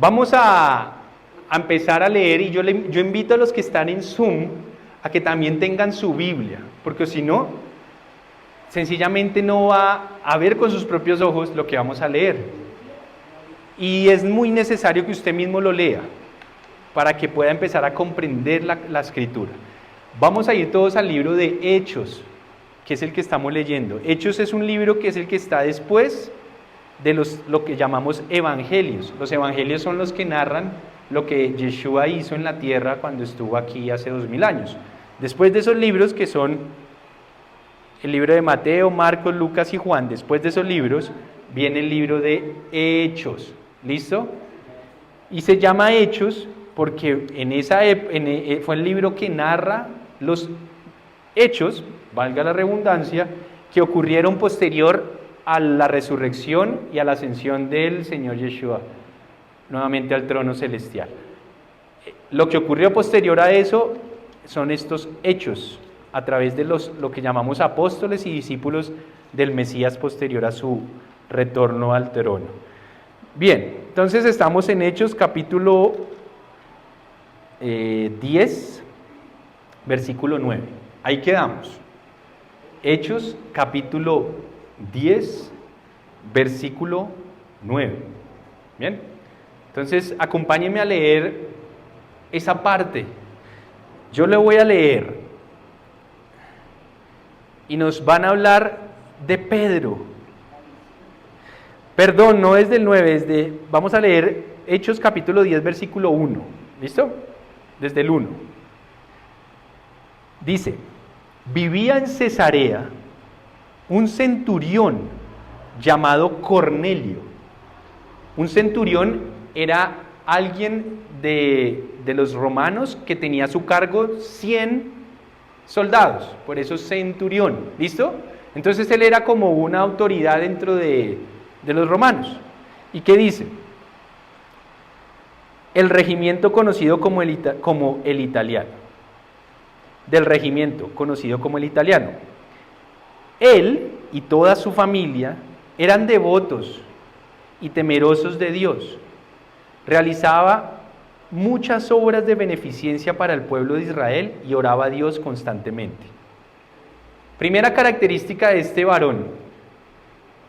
Vamos a empezar a leer y yo invito a los que están en Zoom a que también tengan su Biblia, porque si no, sencillamente no va a ver con sus propios ojos lo que vamos a leer. Y es muy necesario que usted mismo lo lea para que pueda empezar a comprender la escritura. Vamos a ir todos al libro de Hechos, que es el que estamos leyendo. Hechos es un libro que es el que está después de lo que llamamos evangelios. Los evangelios son los que narran lo que Yeshua hizo en la tierra cuando estuvo aquí hace 2000 años. Después de esos libros, que son el libro de Mateo, Marcos, Lucas y Juan, después de esos libros viene el libro de Hechos. ¿Listo? Y se llama Hechos porque fue el libro que narra los hechos, valga la redundancia, que ocurrieron posterior a la resurrección y a la ascensión del Señor Yeshua, nuevamente al trono celestial. Lo que ocurrió posterior a eso son estos hechos, a través de lo que llamamos apóstoles y discípulos del Mesías posterior a su retorno al trono. Bien, entonces estamos en Hechos capítulo 10, versículo 9. Ahí quedamos. Hechos capítulo 10, versículo 9. Bien, entonces acompáñenme a leer esa parte. Yo le voy a leer y nos van a hablar de Pedro. Perdón, no es del 9, vamos a leer Hechos capítulo 10, versículo 1. ¿Listo? Desde el 1. Dice: vivía en Cesarea un centurión llamado Cornelio. Un centurión era alguien de los romanos que tenía a su cargo 100 soldados, por eso centurión. ¿Listo? Entonces él era como una autoridad dentro de los romanos. ¿Y qué dice? El regimiento conocido como el italiano. Del regimiento conocido como el italiano. Él y toda su familia eran devotos y temerosos de Dios. Realizaba muchas obras de beneficencia para el pueblo de Israel y oraba a Dios constantemente. Primera característica de este varón: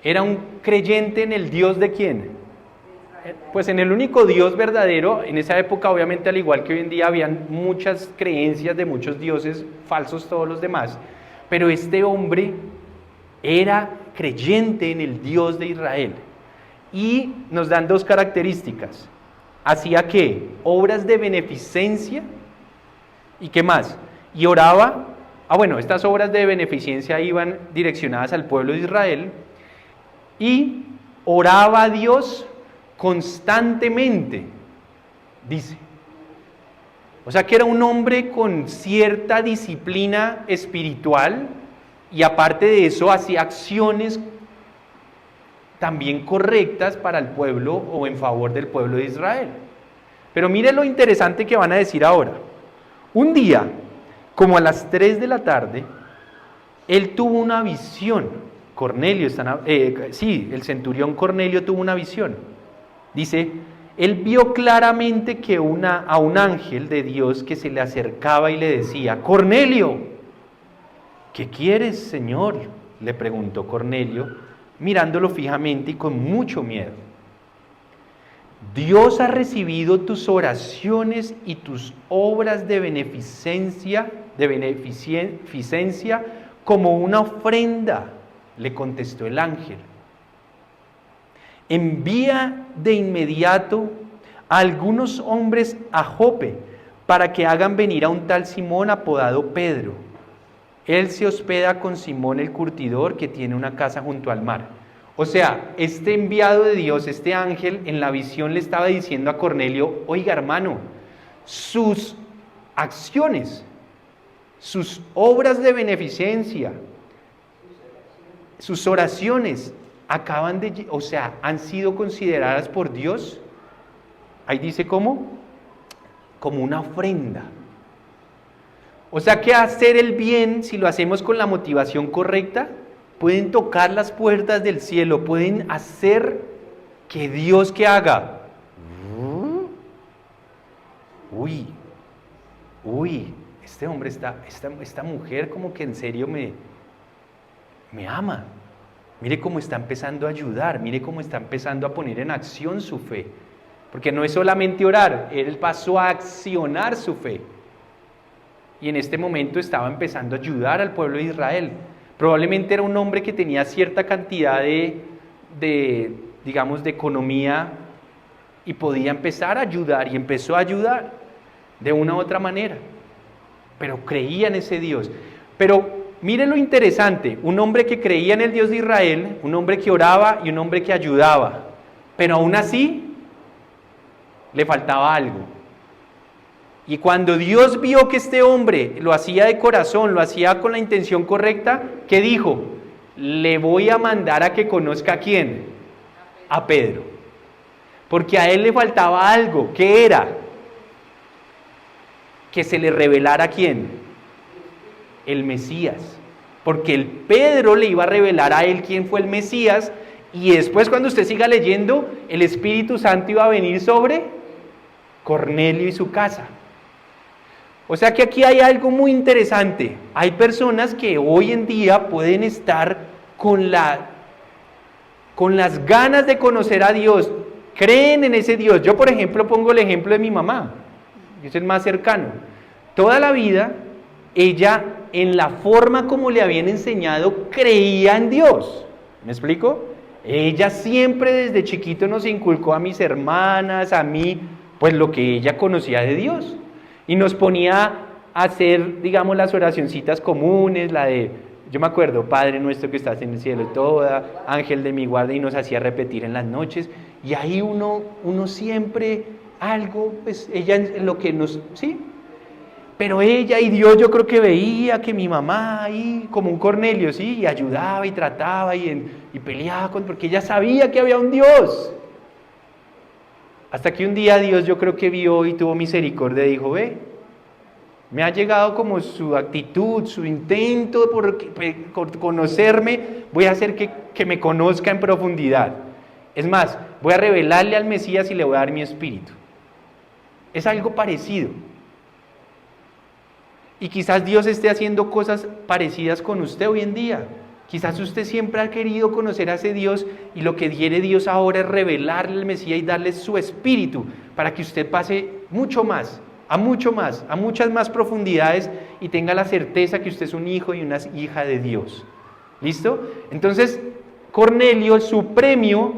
era un creyente en el Dios de ¿quién? Pues en el único Dios verdadero. En esa época, obviamente, al igual que hoy en día, habían muchas creencias de muchos dioses falsos, todos los demás, pero este hombre era creyente en el Dios de Israel. Y nos dan dos características: hacía ¿qué? Obras de beneficencia. ¿Y qué más? Y oraba. Bueno, estas obras de beneficencia iban direccionadas al pueblo de Israel, y oraba a Dios constantemente, dice. O sea que era un hombre con cierta disciplina espiritual, y aparte de eso hacía acciones también correctas para el pueblo o en favor del pueblo de Israel. Pero mire lo interesante que van a decir ahora. Un día, como a las 3 de la tarde, él tuvo una visión. Cornelio, el centurión Cornelio tuvo una visión. Dice, él vio claramente que a un ángel de Dios que se le acercaba y le decía: Cornelio. ¿Qué quieres, Señor?, le preguntó Cornelio, mirándolo fijamente y con mucho miedo. Dios ha recibido tus oraciones y tus obras de beneficencia como una ofrenda, le contestó el ángel. Envía de inmediato a algunos hombres a Jope para que hagan venir a un tal Simón apodado Pedro. Él se hospeda con Simón el curtidor, que tiene una casa junto al mar. O sea, este enviado de Dios, este ángel, en la visión le estaba diciendo a Cornelio: oiga, hermano, sus acciones, sus obras de beneficencia, sus oraciones han sido consideradas por Dios. Ahí dice ¿cómo? Como una ofrenda. O sea que hacer el bien, si lo hacemos con la motivación correcta, pueden tocar las puertas del cielo, pueden hacer que Dios, ¿qué haga? uy, este hombre esta mujer como que en serio me ama. Mire cómo está empezando a ayudar, mire cómo está empezando a poner en acción su fe. Porque no es solamente orar, él pasó a accionar su fe. Y en este momento estaba empezando a ayudar al pueblo de Israel. Probablemente era un hombre que tenía cierta cantidad digamos, de economía y podía empezar a ayudar, y empezó a ayudar de una u otra manera. Pero creía en ese Dios. Pero mire lo interesante, un hombre que creía en el Dios de Israel, un hombre que oraba y un hombre que ayudaba, pero aún así le faltaba algo. Y cuando Dios vio que este hombre lo hacía de corazón, lo hacía con la intención correcta, ¿qué dijo? Le voy a mandar a que conozca a ¿quién? A Pedro. Porque a él le faltaba algo. ¿Qué era? Que se le revelara ¿quién? El Mesías. Porque el Pedro le iba a revelar a él quién fue el Mesías, y después, cuando usted siga leyendo, el Espíritu Santo iba a venir sobre Cornelio y su casa. O sea que aquí hay algo muy interesante. Hay personas que hoy en día pueden estar con las ganas de conocer a Dios, creen en ese Dios. Yo, por ejemplo, pongo el ejemplo de mi mamá, que es el más cercano. Toda la vida, ella, en la forma como le habían enseñado, creía en Dios. ¿Me explico? Ella siempre desde chiquito nos inculcó a mis hermanas, a mí, pues lo que ella conocía de Dios. Y nos ponía a hacer, digamos, las oracioncitas comunes, la de, yo me acuerdo, Padre nuestro que estás en el cielo, toda, ángel de mi guarda, y nos hacía repetir en las noches. Y ahí uno siempre algo, pues ella en lo que nos, sí. Pero ella y Dios, yo creo que veía que mi mamá ahí, como un Cornelio, sí, y ayudaba y trataba y peleaba, porque ella sabía que había un Dios. Hasta que un día Dios, yo creo que vio y tuvo misericordia y dijo, ve, me ha llegado como su actitud, su intento por conocerme, voy a hacer que me conozca en profundidad. Es más, voy a revelarle al Mesías y le voy a dar mi espíritu. Es algo parecido. Y quizás Dios esté haciendo cosas parecidas con usted hoy en día. Quizás usted siempre ha querido conocer a ese Dios, y lo que quiere Dios ahora es revelarle al Mesías y darle su espíritu para que usted pase mucho más, a muchas más profundidades, y tenga la certeza que usted es un hijo y una hija de Dios. ¿Listo? Entonces, Cornelio, su premio,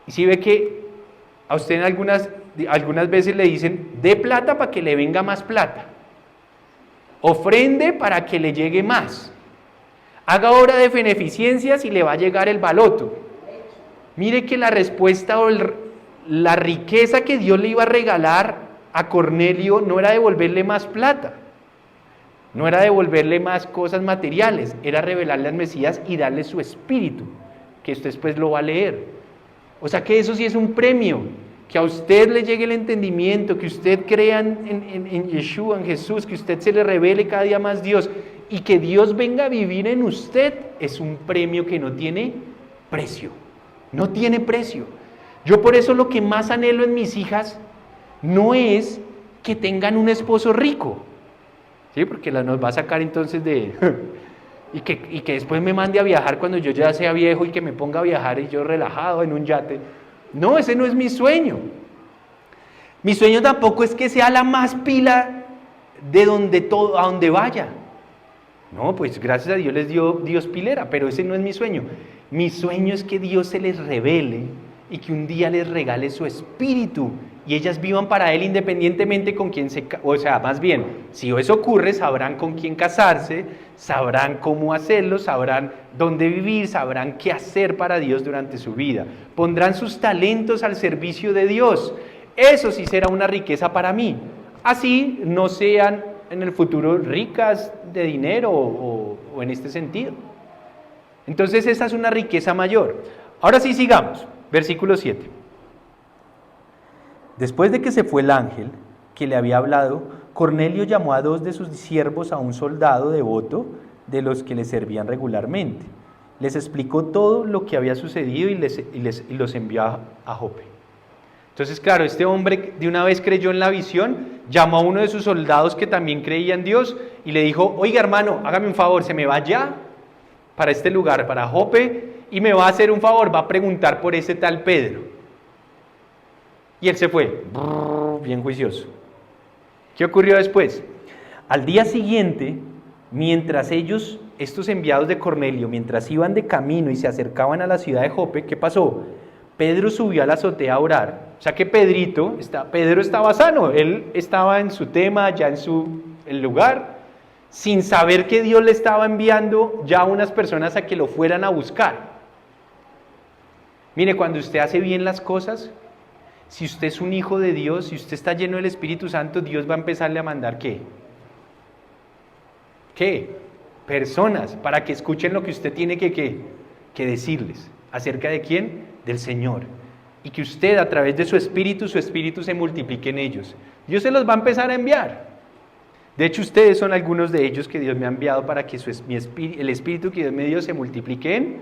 y si ve que a usted algunas veces le dicen, dé plata para que le venga más plata, ofrende para que le llegue más, haga obra de beneficencias y le va a llegar el baloto. Mire que la respuesta o la riqueza que Dios le iba a regalar a Cornelio no era devolverle más plata, no era devolverle más cosas materiales, era revelarle al Mesías y darle su espíritu, que usted después lo va a leer. O sea que eso sí es un premio, que a usted le llegue el entendimiento, que usted crea en Yeshua, en Jesús, que usted se le revele cada día más Dios, y que Dios venga a vivir en usted, es un premio que no tiene precio, no tiene precio. Yo por eso lo que más anhelo en mis hijas no es que tengan un esposo rico, ¿sí? Porque nos va a sacar entonces de... y que después me mande a viajar cuando yo ya sea viejo, y que me ponga a viajar y yo relajado en un yate. No, ese no es mi sueño. Mi sueño tampoco es que sea la más pila de a donde vaya. No, pues gracias a Dios les dio Dios pilera, pero ese no es mi sueño. Mi sueño es que Dios se les revele y que un día les regale su espíritu y ellas vivan para Él independientemente con quién o sea, más bien, si eso ocurre, sabrán con quién casarse, sabrán cómo hacerlo, sabrán dónde vivir, sabrán qué hacer para Dios durante su vida. Pondrán sus talentos al servicio de Dios. Eso sí será una riqueza para mí. Así no sean en el futuro ricas de dinero o en este sentido. Entonces esa es una riqueza mayor. Ahora sí sigamos, versículo 7. Después de que se fue el ángel que le había hablado, Cornelio llamó a 2 de sus siervos, a un soldado devoto de los que le servían regularmente. Les explicó todo lo que había sucedido y los envió a Jope. Entonces, claro, este hombre de una vez creyó en la visión, llamó a uno de sus soldados que también creía en Dios y le dijo, oiga hermano, hágame un favor, se me va ya para este lugar, para Jope, y me va a hacer un favor, va a preguntar por ese tal Pedro. Y él se fue, bien juicioso. ¿Qué ocurrió después? Al día siguiente, mientras estos enviados de Cornelio, mientras iban de camino y se acercaban a la ciudad de Jope, ¿qué pasó? Pedro subió a la azotea a orar. O sea que Pedro estaba sano, él estaba en su tema, ya en el lugar, sin saber que Dios le estaba enviando ya a unas personas a que lo fueran a buscar. Mire, cuando usted hace bien las cosas, si usted es un hijo de Dios, si usted está lleno del Espíritu Santo, Dios va a empezarle a mandar ¿qué? ¿Qué? Personas para que escuchen lo que usted tiene que decirles. ¿Acerca de quién? Del Señor. Y que usted a través de su espíritu se multiplique en ellos. Dios se los va a empezar a enviar. De hecho, ustedes son algunos de ellos que Dios me ha enviado para que el espíritu que Dios me dio se multiplique en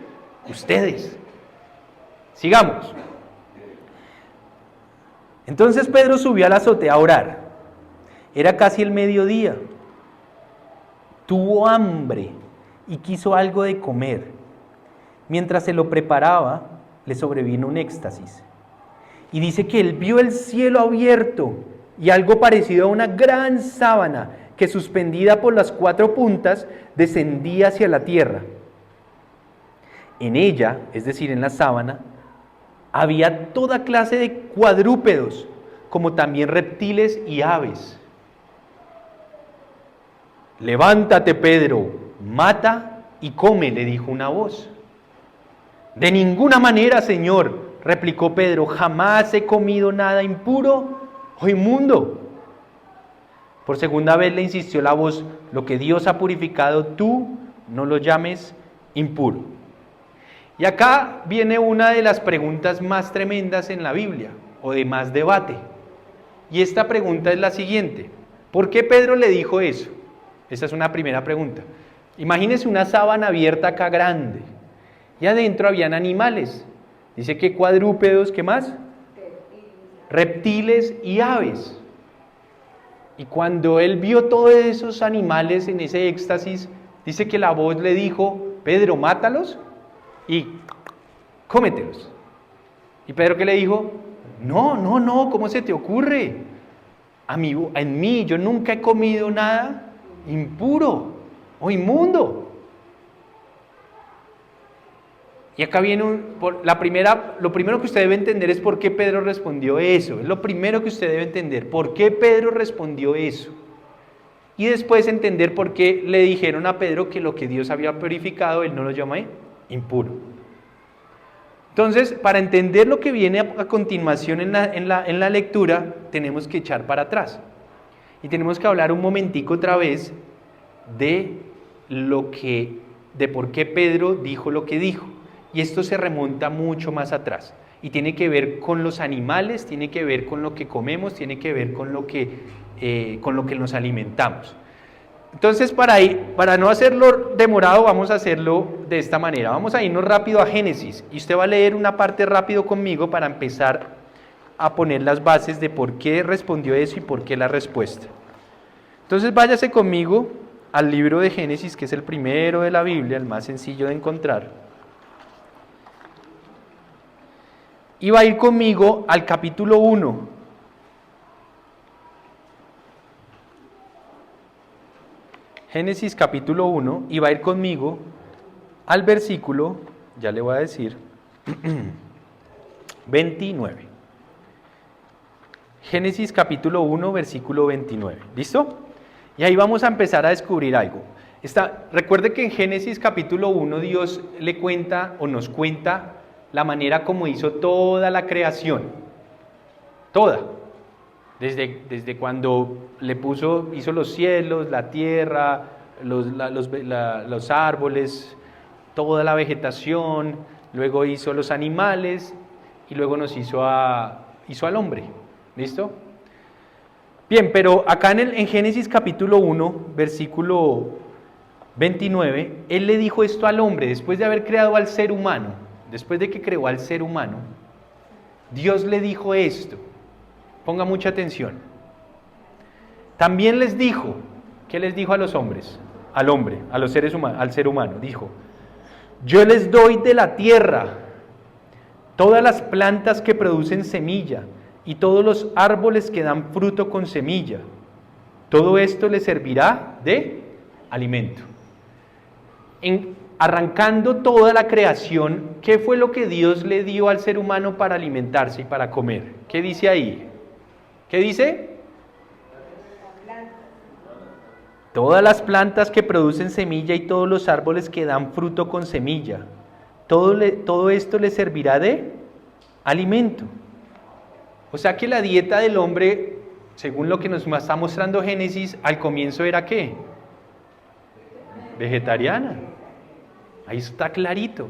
ustedes. Sigamos. Entonces Pedro subió a la azotea a orar. Era casi el mediodía. Tuvo hambre y quiso algo de comer. Mientras se lo preparaba, le sobrevino un éxtasis. Y dice que él vio el cielo abierto y algo parecido a una gran sábana que suspendida por las 4 puntas descendía hacia la tierra. En ella, es decir, en la sábana, había toda clase de cuadrúpedos, como también reptiles y aves. Levántate, Pedro, mata y come, le dijo una voz. De ninguna manera, Señor, replicó Pedro, jamás he comido nada impuro o inmundo. Por segunda vez le insistió la voz, lo que Dios ha purificado, tú no lo llames impuro. Y acá viene una de las preguntas más tremendas en la Biblia, o de más debate. Y esta pregunta es la siguiente, ¿por qué Pedro le dijo eso? Esa es una primera pregunta. Imagínese una sábana abierta acá grande, y adentro habían animales. Dice que cuadrúpedos, ¿qué más? Reptiles y aves. Y cuando él vio todos esos animales en ese éxtasis, dice que la voz le dijo, Pedro, mátalos y cómetelos. ¿Y Pedro qué le dijo? No, ¿cómo se te ocurre? Amigo, en mí yo nunca he comido nada impuro o inmundo. Y acá viene lo primero que usted debe entender es por qué Pedro respondió eso. Es lo primero que usted debe entender, por qué Pedro respondió eso. Y después entender por qué le dijeron a Pedro que lo que Dios había purificado, él no lo llama impuro. Entonces, para entender lo que viene a continuación en la lectura, tenemos que echar para atrás. Y tenemos que hablar un momentico otra vez de por qué Pedro dijo lo que dijo. Y esto se remonta mucho más atrás. Y tiene que ver con los animales, tiene que ver con lo que comemos, tiene que ver con lo que nos alimentamos. Entonces, para no hacerlo demorado, vamos a hacerlo de esta manera. Vamos a irnos rápido a Génesis. Y usted va a leer una parte rápido conmigo para empezar a poner las bases de por qué respondió eso y por qué la respuesta. Entonces, váyase conmigo al libro de Génesis, que es el primero de la Biblia, el más sencillo de encontrar. Y va a ir conmigo al capítulo 1. Génesis capítulo 1, y va a ir conmigo al versículo, ya le voy a decir, 29. Génesis capítulo 1, versículo 29. ¿Listo? Y ahí vamos a empezar a descubrir algo. Recuerde que en Génesis capítulo 1 Dios le cuenta o nos cuenta la manera como hizo toda la creación. Toda. Desde cuando hizo los cielos, la tierra, los árboles, toda la vegetación, luego hizo los animales y luego nos hizo al hombre. ¿Listo? Bien, pero acá en Génesis capítulo 1, versículo 29, Él le dijo esto al hombre, después de haber creado al ser humano, después de que creó al ser humano, Dios le dijo esto. Ponga mucha atención. También les dijo, ¿qué les dijo a los hombres? Al hombre, a los seres humanos, al ser humano. Dijo, yo les doy de la tierra todas las plantas que producen semilla y todos los árboles que dan fruto con semilla. Todo esto les servirá de alimento. Arrancando toda la creación, ¿qué fue lo que Dios le dio al ser humano para alimentarse y para comer? ¿Qué dice ahí? ¿Qué dice? Todas las plantas que producen semilla y todos los árboles que dan fruto con semilla. Todo esto le servirá de alimento. O sea que la dieta del hombre, según lo que nos está mostrando Génesis, al comienzo era ¿qué? Vegetariana. Ahí está clarito.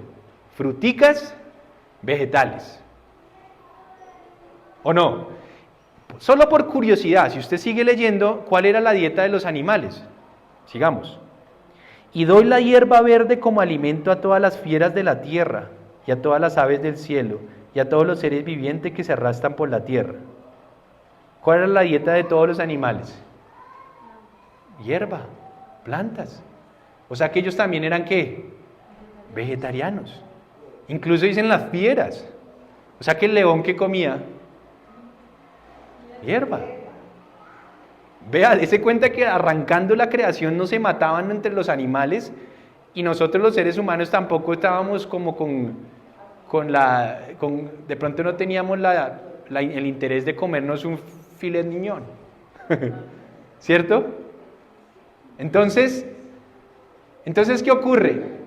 Fruticas, vegetales. ¿O no? Solo por curiosidad, si usted sigue leyendo, ¿cuál era la dieta de los animales? Sigamos. Y doy la hierba verde como alimento a todas las fieras de la tierra, y a todas las aves del cielo, y a todos los seres vivientes que se arrastran por la tierra. ¿Cuál era la dieta de todos los animales? Hierba, plantas. O sea que ellos también eran ¿qué? Vegetarianos. Incluso dicen las fieras. O sea que el león que comía hierba. Vea, dése cuenta que arrancando la creación no se mataban entre los animales y nosotros los seres humanos tampoco estábamos como de pronto no teníamos el interés de comernos un filet mignon. ¿Cierto? Entonces, ¿qué ocurre?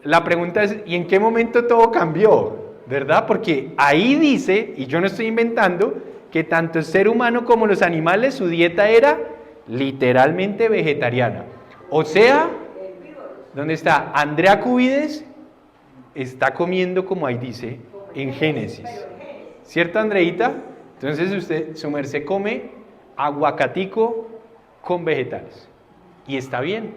La pregunta es, ¿y en qué momento todo cambió? ¿Verdad? Porque ahí dice, y yo no estoy inventando, que tanto el ser humano como los animales, su dieta era literalmente vegetariana. O sea, ¿dónde está? Andrea Cubides está comiendo como ahí dice, en Génesis. ¿Cierto, Andreita? Entonces su merced come aguacatico con vegetales. Y está bien.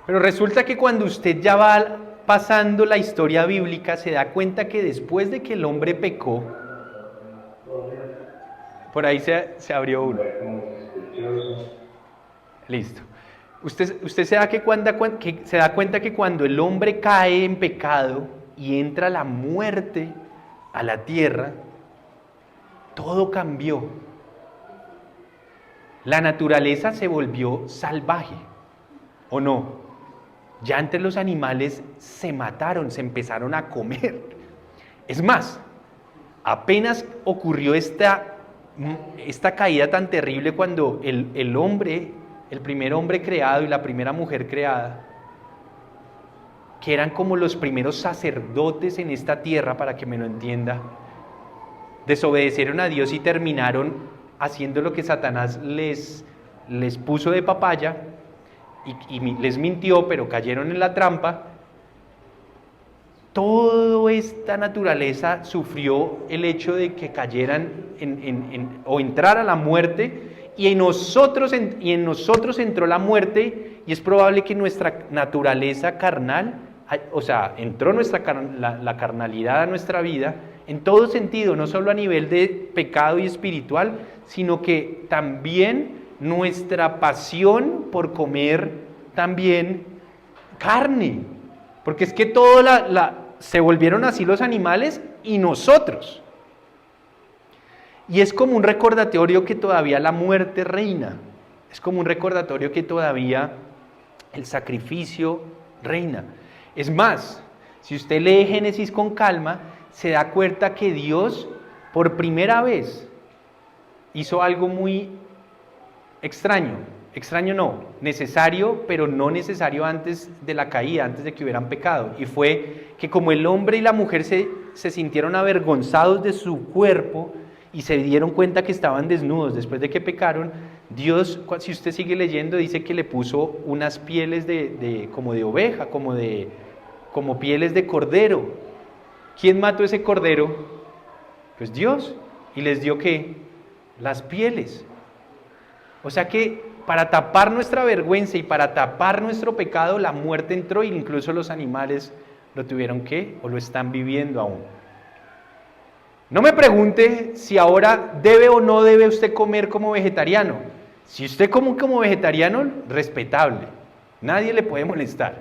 Pero resulta que cuando usted ya va pasando la historia bíblica, se da cuenta que después de que el hombre pecó, por ahí se abrió uno. Listo. Usted se da cuenta que cuando el hombre cae en pecado y entra la muerte a la tierra, todo cambió. La naturaleza se volvió salvaje, ¿o no? Ya entre los animales se mataron, se empezaron a comer. Es más, apenas ocurrió esta caída tan terrible cuando el hombre, el primer hombre creado y la primera mujer creada, que eran como los primeros sacerdotes en esta tierra, para que me lo entienda, desobedecieron a Dios y terminaron haciendo lo que Satanás les puso de papaya y les mintió, pero cayeron en la trampa. Toda esta naturaleza sufrió el hecho de que cayeran o entrara la muerte, y en nosotros entró la muerte, y es probable que nuestra naturaleza carnal, o sea, entró la carnalidad a nuestra vida, en todo sentido, no solo a nivel de pecado y espiritual, sino que también nuestra pasión por comer también carne, porque es que se volvieron así los animales y nosotros. Y es como un recordatorio que todavía la muerte reina, es como un recordatorio que todavía el sacrificio reina. Es más, si usted lee Génesis con calma, se da cuenta que Dios por primera vez hizo algo muy extraño no, necesario, pero no necesario antes de la caída, antes de que hubieran pecado. Y fue que como el hombre y la mujer se sintieron avergonzados de su cuerpo y se dieron cuenta que estaban desnudos después de que pecaron, Dios, si usted sigue leyendo, dice que le puso unas pieles como de oveja, como pieles de cordero. ¿Quién mató ese cordero? Pues Dios. ¿Y les dio qué? Las pieles. O sea que para tapar nuestra vergüenza y para tapar nuestro pecado, la muerte entró, y incluso los animales lo tuvieron que, o lo están viviendo aún. No me pregunte si ahora debe o no debe usted comer como vegetariano. Si usted come como vegetariano, respetable. Nadie le puede molestar.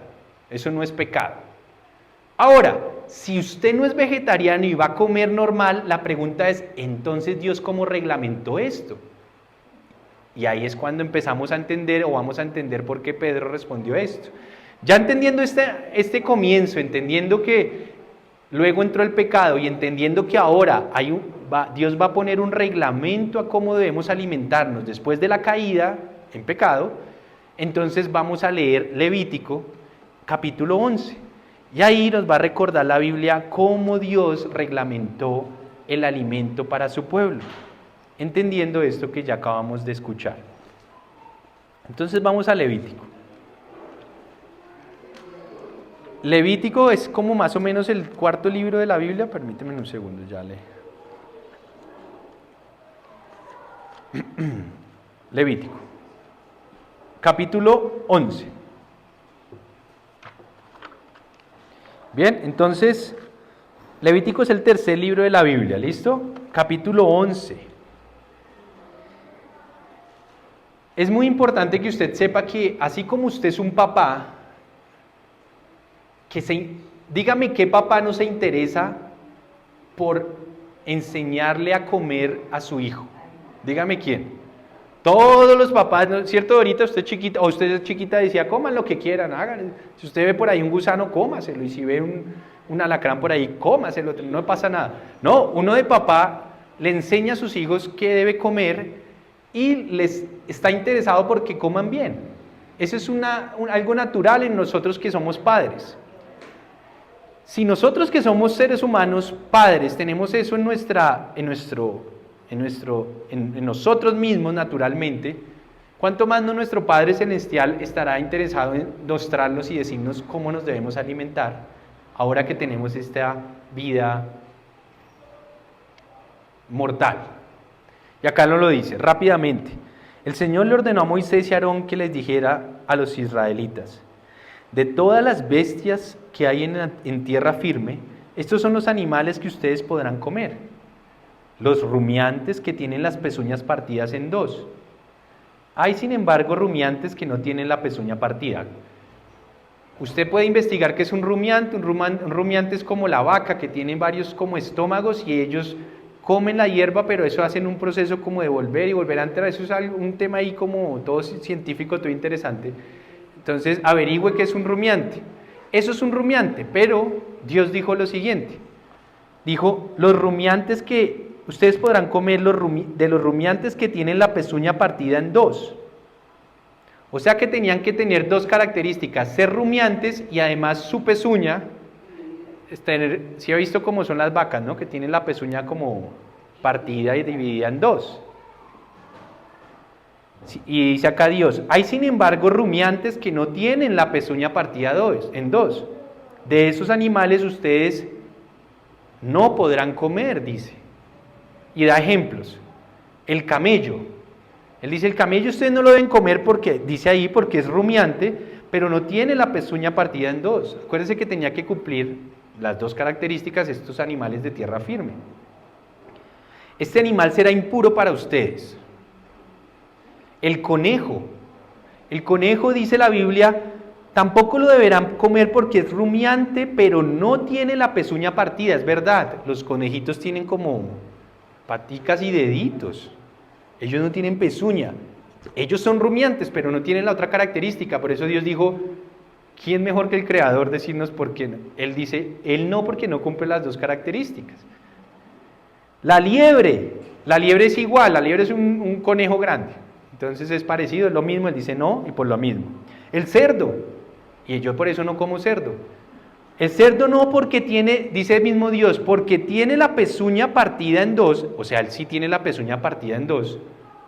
Eso no es pecado. Ahora, si usted no es vegetariano y va a comer normal, la pregunta es, entonces Dios, ¿cómo reglamentó esto? Y ahí es cuando empezamos a entender o vamos a entender por qué Pedro respondió esto. Ya entendiendo este comienzo, entendiendo que luego entró el pecado y entendiendo que ahora Dios va a poner un reglamento a cómo debemos alimentarnos después de la caída en pecado, entonces vamos a leer Levítico capítulo 11. Y ahí nos va a recordar la Biblia cómo Dios reglamentó el alimento para su pueblo, entendiendo esto que ya acabamos de escuchar. Entonces vamos a Levítico. Levítico es como más o menos el cuarto libro de la Biblia. Permíteme un segundo, ya le. Levítico, capítulo 11. Bien, entonces, Levítico es el tercer libro de la Biblia, ¿listo? Capítulo 11. Es muy importante que usted sepa que así como usted es un papá, dígame qué papá no se interesa por enseñarle a comer a su hijo. Dígame quién. Todos los papás, ¿no? ¿Cierto? Ahorita usted chiquita, o usted es chiquita, decía, coman lo que quieran, hagan. Si usted ve por ahí un gusano, cómaselo. Y si ve un alacrán por ahí, cómaselo, no pasa nada. No, uno de papá le enseña a sus hijos qué debe comer y les está interesado porque coman bien. Eso es algo natural en nosotros que somos padres. Si nosotros que somos seres humanos, padres, tenemos eso en nosotros mismos naturalmente, ¿cuánto más no nuestro Padre Celestial estará interesado en mostrarnos y decirnos cómo nos debemos alimentar ahora que tenemos esta vida mortal? Y acá nos lo dice rápidamente. El Señor le ordenó a Moisés y a Aarón que les dijera a los israelitas: de todas las bestias que hay en tierra firme, estos son los animales que ustedes podrán comer. Los rumiantes que tienen las pezuñas partidas en dos. Hay, sin embargo, rumiantes que no tienen la pezuña partida. Usted puede investigar qué es un rumiante. Un rumiante es como la vaca, que tiene varios como estómagos y ellos comen la hierba, pero eso hacen un proceso como de volver y volver a entrar. Eso es un tema ahí como todo científico, todo interesante. Entonces, averigüe qué es un rumiante. Eso es un rumiante, pero Dios dijo lo siguiente. Dijo, los rumiantes que ustedes podrán comer de los rumiantes que tienen la pezuña partida en dos. O sea que tenían que tener dos características, ser rumiantes y además su pezuña, si ha visto cómo son las vacas, ¿no? Que tienen la pezuña como partida y dividida en dos. Y dice acá Dios, hay sin embargo rumiantes que no tienen la pezuña partida en dos. De esos animales ustedes no podrán comer, dice. Y da ejemplos. El camello. Él dice, el camello ustedes no lo deben comer porque, dice ahí, porque es rumiante, pero no tiene la pezuña partida en dos. Acuérdense que tenía que cumplir las dos características estos animales de tierra firme. Este animal será impuro para ustedes. El conejo dice la Biblia, tampoco lo deberán comer porque es rumiante, pero no tiene la pezuña partida, es verdad. Los conejitos tienen como paticas y deditos. Ellos no tienen pezuña. Ellos son rumiantes, pero no tienen la otra característica. Por eso Dios dijo, ¿quién mejor que el Creador decirnos por qué no? Él dice, Él no, porque no cumple las dos características. La liebre es igual, la liebre es un conejo grande. Entonces es parecido, es lo mismo, Él dice no, y por lo mismo. El cerdo, y yo por eso no como cerdo. El cerdo no porque tiene, dice el mismo Dios, porque tiene la pezuña partida en dos, o sea, él sí tiene la pezuña partida en dos,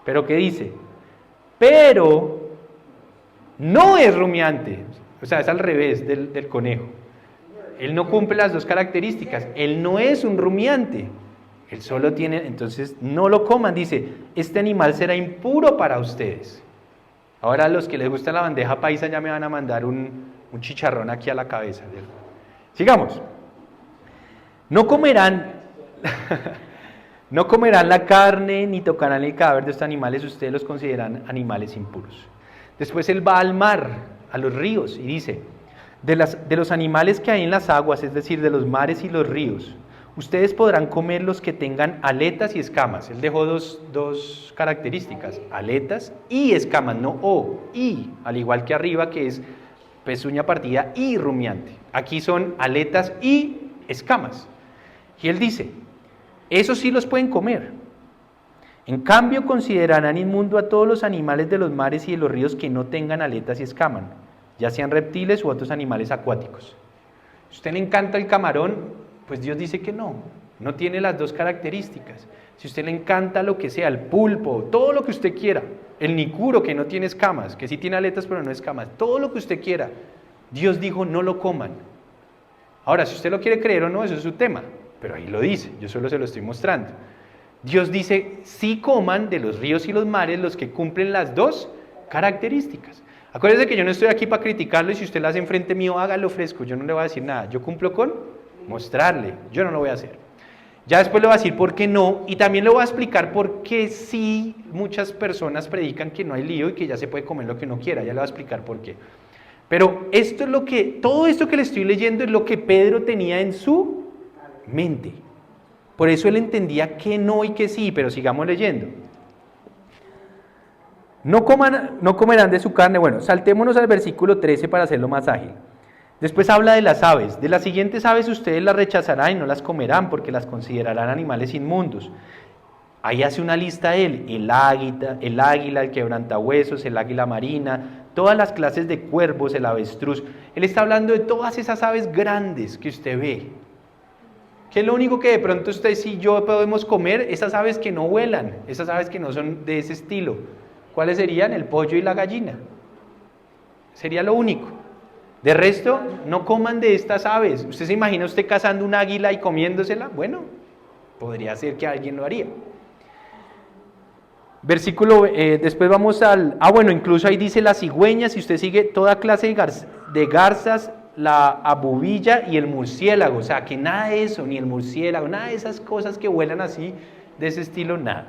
pero ¿qué dice? Pero no es rumiante, o sea, es al revés del conejo. Él no cumple las dos características, él no es un rumiante, él solo tiene, entonces no lo coman, dice, este animal será impuro para ustedes. Ahora los que les gusta la bandeja paisa ya me van a mandar un chicharrón aquí a la cabeza. Sigamos. No comerán No comerán la carne ni tocarán el cadáver de estos animales, ustedes los consideran animales impuros. Después él va al mar, a los ríos, y dice, de los animales que hay en las aguas, es decir, de los mares y los ríos, ustedes podrán comer los que tengan aletas y escamas. Él dejó dos características, aletas y escamas, no o, y, al igual que arriba, que es pezuña partida y rumiante. Aquí son aletas y escamas. Y él dice, esos sí los pueden comer. En cambio, considerarán inmundo a todos los animales de los mares y de los ríos que no tengan aletas y escaman, ya sean reptiles u otros animales acuáticos. Si a usted le encanta el camarón, pues Dios dice que no tiene las dos características. Si a usted le encanta lo que sea, el pulpo, todo lo que usted quiera, el nicuro que no tiene escamas, que sí tiene aletas pero no escamas, todo lo que usted quiera, Dios dijo no lo coman. Ahora, si usted lo quiere creer o no, eso es su tema, pero ahí lo dice, yo solo se lo estoy mostrando. Dios dice, sí coman de los ríos y los mares los que cumplen las dos características. Acuérdese que yo no estoy aquí para criticarlo y si usted lo hace enfrente mío, hágalo fresco, yo no le voy a decir nada. Yo cumplo con mostrarle, yo no lo voy a hacer. Ya después le voy a decir por qué no y también le voy a explicar por qué sí muchas personas predican que no hay lío y que ya se puede comer lo que uno quiera, ya le voy a explicar por qué. Pero esto es todo esto que le estoy leyendo es lo que Pedro tenía en su mente. Por eso él entendía que no y que sí, pero sigamos leyendo. No comerán de su carne. Bueno, saltémonos al versículo 13 para hacerlo más ágil. Después habla de las aves. De las siguientes aves ustedes las rechazarán y no las comerán porque las considerarán animales inmundos. Ahí hace una lista él, el águila, el quebrantahuesos, el águila marina, todas las clases de cuervos, el avestruz. Él está hablando de todas esas aves grandes que usted ve. ¿Qué es lo único que de pronto usted y yo podemos comer? Esas aves que no vuelan, esas aves que no son de ese estilo. ¿Cuáles serían? El pollo y la gallina. Sería lo único. De resto, no coman de estas aves. ¿Usted se imagina usted cazando un águila y comiéndosela? Bueno, podría ser que alguien lo haría. Después vamos bueno, incluso ahí dice las cigüeñas, si usted sigue toda clase de garzas, la abubilla y el murciélago, o sea, que nada de eso, ni el murciélago, nada de esas cosas que vuelan así, de ese estilo, nada.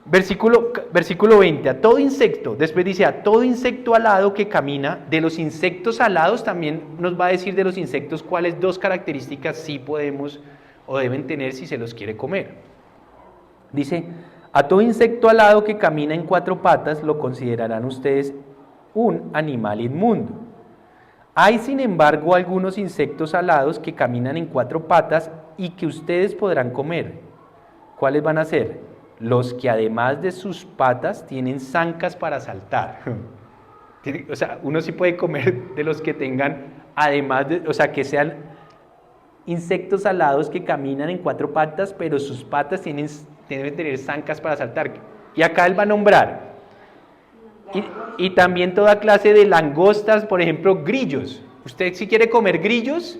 Versículo 20, a todo insecto, después dice, a todo insecto alado que camina, de los insectos alados también nos va a decir de los insectos cuáles dos características sí podemos o deben tener si se los quiere comer. Dice, a todo insecto alado que camina en cuatro patas lo considerarán ustedes un animal inmundo. Hay, sin embargo, algunos insectos alados que caminan en cuatro patas y que ustedes podrán comer. ¿Cuáles van a ser? Los que además de sus patas tienen zancas para saltar. O sea, uno sí puede comer de los que tengan, además de, o sea, que sean insectos alados que caminan en cuatro patas, pero sus patas deben tener zancas para saltar. Y acá él va a nombrar. Y también toda clase de langostas, por ejemplo, grillos. ¿Usted si quiere comer grillos?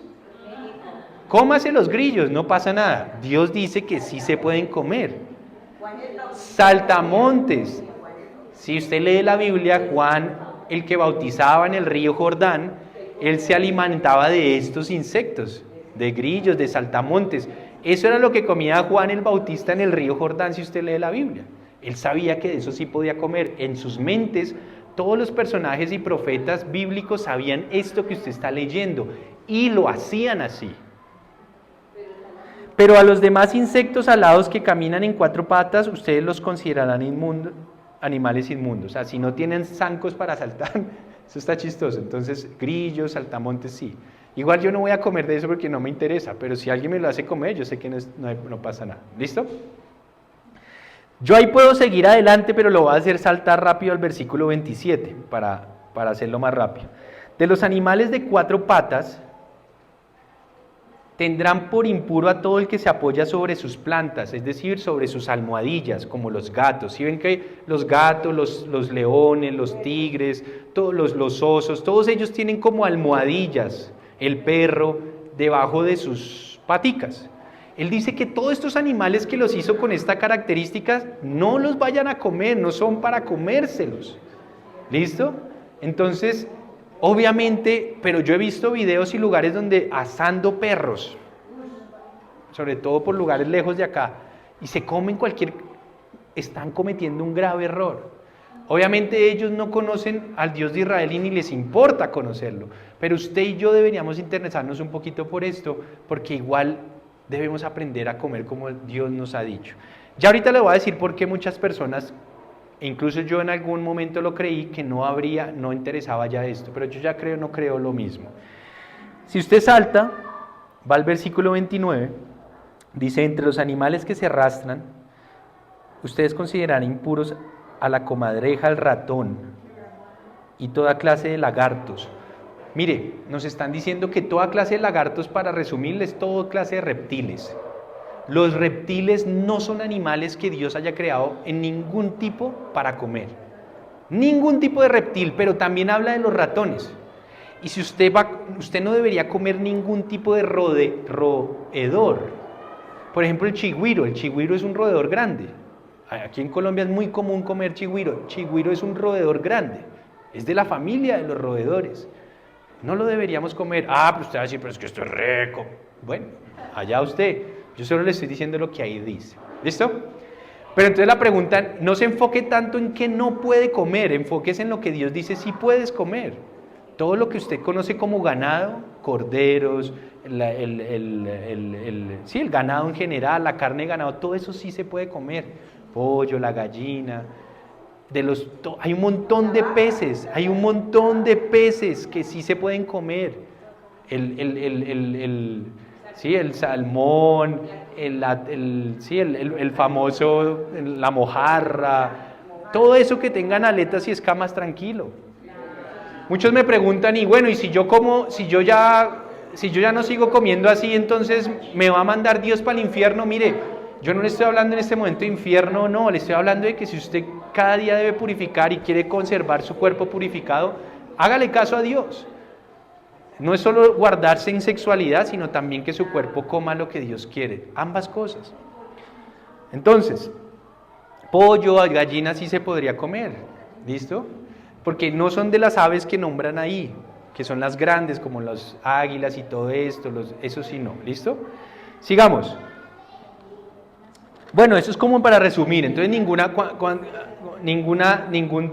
Cómase los grillos, no pasa nada. Dios dice que sí se pueden comer. Saltamontes. Si usted lee la Biblia, Juan, el que bautizaba en el río Jordán, él se alimentaba de estos insectos, de grillos, de saltamontes. Eso era lo que comía Juan el Bautista en el río Jordán, si usted lee la Biblia. Él sabía que de eso sí podía comer. En sus mentes, todos los personajes y profetas bíblicos sabían esto que usted está leyendo y lo hacían así. Pero a los demás insectos alados que caminan en cuatro patas, ustedes los considerarán animales inmundos. O sea, si no tienen zancos para saltar, eso está chistoso. Entonces, grillos, saltamontes, sí. Igual yo no voy a comer de eso porque no me interesa, pero si alguien me lo hace comer, yo sé que no pasa nada. ¿Listo? Yo ahí puedo seguir adelante, pero lo voy a hacer saltar rápido al versículo 27 para hacerlo más rápido. De los animales de cuatro patas, tendrán por impuro a todo el que se apoya sobre sus plantas, es decir, sobre sus almohadillas, como los gatos. ¿Sí ven que los gatos, los leones, los tigres, todos los osos, todos ellos tienen como almohadillas, el perro, debajo de sus paticas? Él dice que todos estos animales que los hizo con esta característica no los vayan a comer, no son para comérselos. ¿Listo? Entonces, obviamente, pero yo he visto videos y lugares donde asando perros, sobre todo por lugares lejos de acá, y se comen están cometiendo un grave error. Obviamente ellos no conocen al Dios de Israel y ni les importa conocerlo, pero usted y yo deberíamos interesarnos un poquito por esto, porque igual debemos aprender a comer como Dios nos ha dicho. Ya ahorita le voy a decir por qué muchas personas, incluso yo en algún momento lo creí, que no interesaba ya esto, pero yo ya no creo lo mismo. Si usted salta, va al versículo 29, dice: entre los animales que se arrastran, ustedes considerarán impuros a la comadreja, al ratón y toda clase de lagartos. Mire, nos están diciendo que toda clase de lagartos, para resumirles, toda clase de reptiles. Los reptiles no son animales que Dios haya creado en ningún tipo para comer. Ningún tipo de reptil, pero también habla de los ratones. Y si usted no debería comer ningún tipo de roedor. Por ejemplo, el chigüiro es un roedor grande. Aquí en Colombia es muy común comer chigüiro. Chigüiro es un roedor grande. Es de la familia de los roedores. No lo deberíamos comer. Pero usted va a decir, pero es que esto es rico. Bueno, allá usted. Yo solo le estoy diciendo lo que ahí dice. ¿Listo? Pero entonces la pregunta, no se enfoque tanto en que no puede comer, enfóquese en lo que Dios dice sí puedes comer. Todo lo que usted conoce como ganado, corderos, el ganado en general, la carne de ganado, todo eso sí se puede comer. Pollo, la gallina, hay un montón de peces, que sí se pueden comer. El salmón, el famoso, la mojarra, todo eso que tengan aletas y escamas, tranquilo. Muchos me preguntan, y bueno, y si yo ya no sigo comiendo así, entonces ¿me va a mandar Dios para el infierno? Mire, yo no le estoy hablando en este momento de infierno, no, le estoy hablando de que si usted cada día debe purificar y quiere conservar su cuerpo purificado, hágale caso a Dios. No es solo guardarse en sexualidad, sino también que su cuerpo coma lo que Dios quiere, ambas cosas. Entonces, pollo, gallina sí se podría comer, ¿listo? Porque no son de las aves que nombran ahí, que son las grandes, como las águilas y todo esto, eso sí no, ¿listo? Sigamos. Bueno, eso es como para resumir, entonces ningún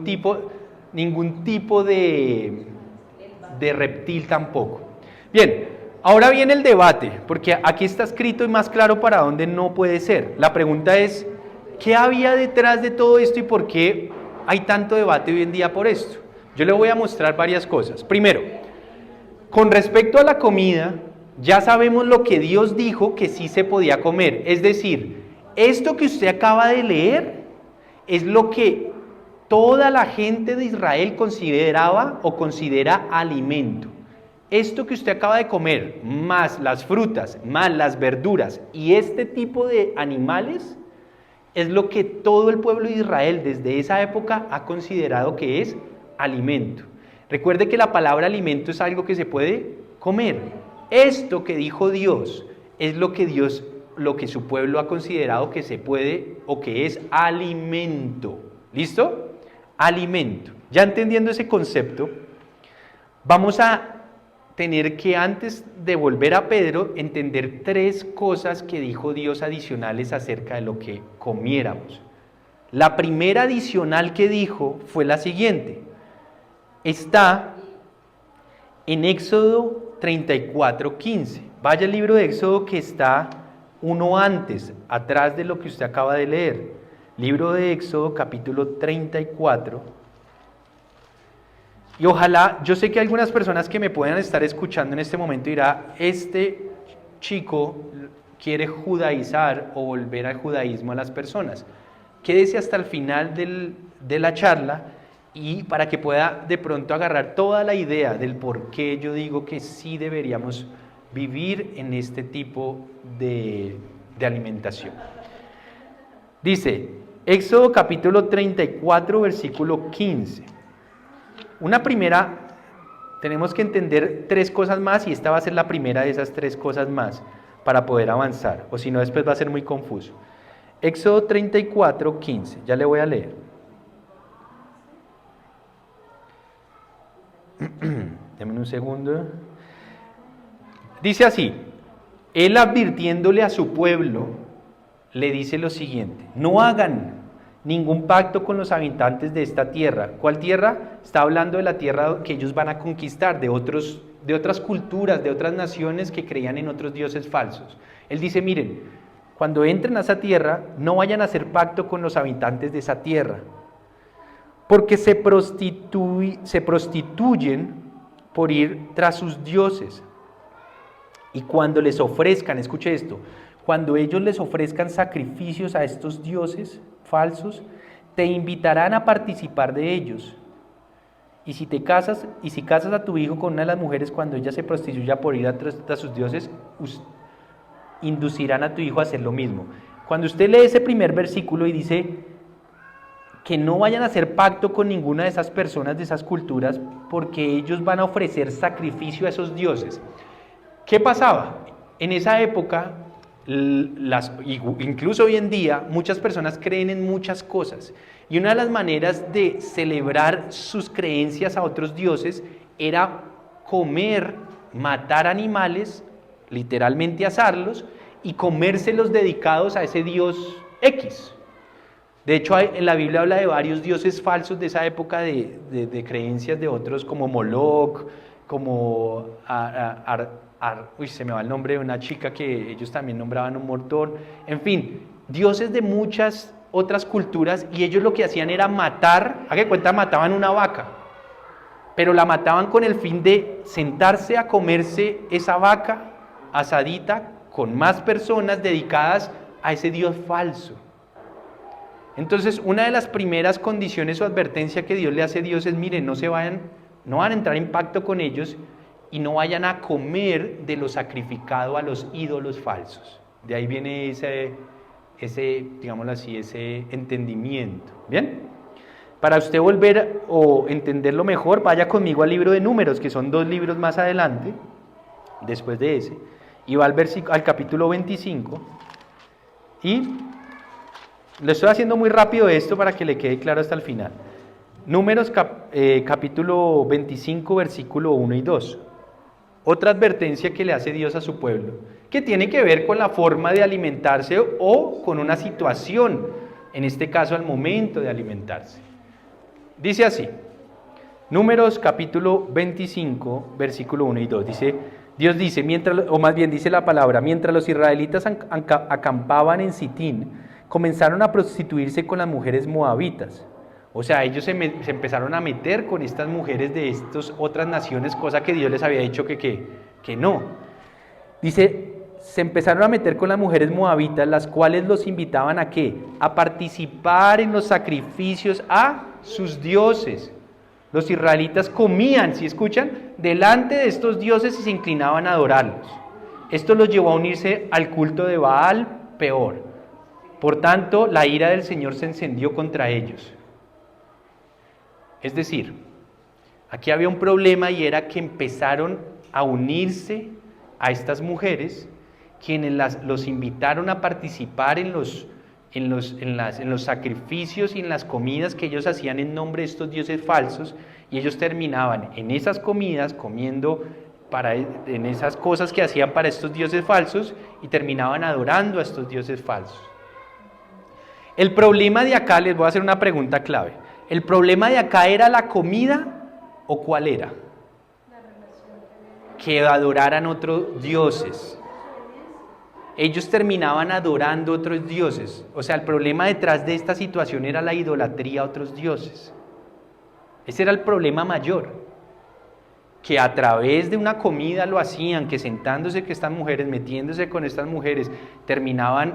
tipo de reptil tampoco. Bien, ahora viene el debate, porque aquí está escrito y más claro para dónde no puede ser. La pregunta es, ¿qué había detrás de todo esto y por qué hay tanto debate hoy en día por esto? Yo le voy a mostrar varias cosas. Primero, con respecto a la comida, ya sabemos lo que Dios dijo que sí se podía comer. Es decir, esto que usted acaba de leer es lo que toda la gente de Israel consideraba o considera alimento. Esto que usted acaba de comer, más las frutas, más las verduras y este tipo de animales, es lo que todo el pueblo de Israel desde esa época ha considerado que es alimento. Recuerde que la palabra alimento es algo que se puede comer. Esto que dijo Dios es lo que su pueblo ha considerado que se puede o que es alimento. ¿Listo? Alimento. Ya entendiendo ese concepto, vamos a tener que, antes de volver a Pedro, entender 3 cosas que dijo Dios adicionales acerca de lo que comiéramos. La primera adicional que dijo fue la siguiente. Está en Éxodo 34:15. Vaya al libro de Éxodo, que está uno antes, atrás de lo que usted acaba de leer. Libro de Éxodo, capítulo 34. Y ojalá, yo sé que algunas personas que me puedan estar escuchando en este momento dirá, este chico quiere judaizar o volver al judaísmo a las personas. Quédese hasta el final de la charla y para que pueda de pronto agarrar toda la idea del por qué yo digo que sí deberíamos vivir en este tipo de alimentación. Dice, Éxodo capítulo 34, versículo 15. Tenemos que entender 3 cosas más y esta va a ser la primera de esas 3 cosas más para poder avanzar, o si no después va a ser muy confuso. Éxodo 34, 15, ya le voy a leer. Denme un segundo. Dice así, él advirtiéndole a su pueblo le dice lo siguiente: no hagan ningún pacto con los habitantes de esta tierra. ¿Cuál tierra? Está hablando de la tierra que ellos van a conquistar, de otras culturas, de otras naciones que creían en otros dioses falsos. Él dice, miren, cuando entren a esa tierra, no vayan a hacer pacto con los habitantes de esa tierra, porque se prostituyen por ir tras sus dioses. Y cuando les ofrezcan, escuche esto, cuando ellos les ofrezcan sacrificios a estos dioses falsos, te invitarán a participar de ellos. Y si casas a tu hijo con una de las mujeres cuando ella se prostituya por ir tras sus dioses, inducirán a tu hijo a hacer lo mismo. Cuando usted lee ese primer versículo y dice que no vayan a hacer pacto con ninguna de esas personas, de esas culturas, porque ellos van a ofrecer sacrificio a esos dioses. ¿Qué pasaba? En esa época, incluso hoy en día, muchas personas creen en muchas cosas. Y una de las maneras de celebrar sus creencias a otros dioses era comer, matar animales, literalmente asarlos, y comérselos dedicados a ese dios X. De hecho, en la Biblia habla de varios dioses falsos de esa época de creencias de otros, como Moloch, como se me va el nombre de una chica que ellos también nombraban un montón. En fin, dioses de muchas otras culturas, y ellos lo que hacían era matar. ¿A qué cuenta? Mataban una vaca, pero la mataban con el fin de sentarse a comerse esa vaca asadita con más personas dedicadas a ese dios falso. Entonces, una de las primeras condiciones o advertencia que Dios le hace a Dios es, miren, no van a entrar en pacto con ellos y no vayan a comer de lo sacrificado a los ídolos falsos. De ahí viene ese digámoslo así, ese entendimiento. ¿Bien? Para usted volver o entenderlo mejor, vaya conmigo al libro de Números, que son 2 libros más adelante, después de ese, y va al capítulo 25, y le estoy haciendo muy rápido esto para que le quede claro hasta el final. Números capítulo 25, versículo 1 y 2. Otra advertencia que le hace Dios a su pueblo, que tiene que ver con la forma de alimentarse o con una situación, en este caso al momento de alimentarse. Dice así, Números capítulo 25, versículo 1 y 2, Dios dice, dice la palabra, mientras los israelitas acampaban en Sitín, comenzaron a prostituirse con las mujeres moabitas. O sea, ellos se empezaron a meter con estas mujeres de estas otras naciones, cosa que Dios les había dicho que no. Dice, se empezaron a meter con las mujeres moabitas, las cuales los invitaban ¿a qué? A participar en los sacrificios a sus dioses. Los israelitas comían, ¿sí escuchan?, delante de estos dioses y se inclinaban a adorarlos. Esto los llevó a unirse al culto de Baal peor. Por tanto, la ira del Señor se encendió contra ellos. Es decir, aquí había un problema y era que empezaron a unirse a estas mujeres, quienes los invitaron a participar en los sacrificios y en las comidas que ellos hacían en nombre de estos dioses falsos, y ellos terminaban en esas comidas comiendo en esas cosas que hacían para estos dioses falsos y terminaban adorando a estos dioses falsos. El problema de acá, les voy a hacer una pregunta clave. ¿El problema de acá era la comida o cuál era? Que adoraran otros dioses. Ellos terminaban adorando otros dioses. O sea, el problema detrás de esta situación era la idolatría a otros dioses. Ese era el problema mayor. Que a través de una comida lo hacían, que sentándose con estas mujeres, metiéndose con estas mujeres, terminaban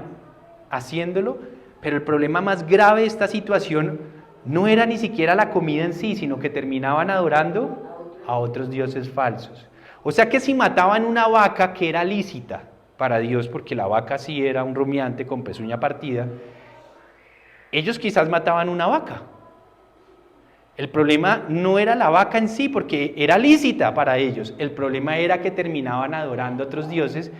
haciéndolo. Pero el problema más grave de esta situación no era ni siquiera la comida en sí, sino que terminaban adorando a otros dioses falsos. O sea que si mataban una vaca que era lícita para Dios, porque la vaca sí era un rumiante con pezuña partida, ellos quizás mataban una vaca. El problema no era la vaca en sí, porque era lícita para ellos. El problema era que terminaban adorando a otros dioses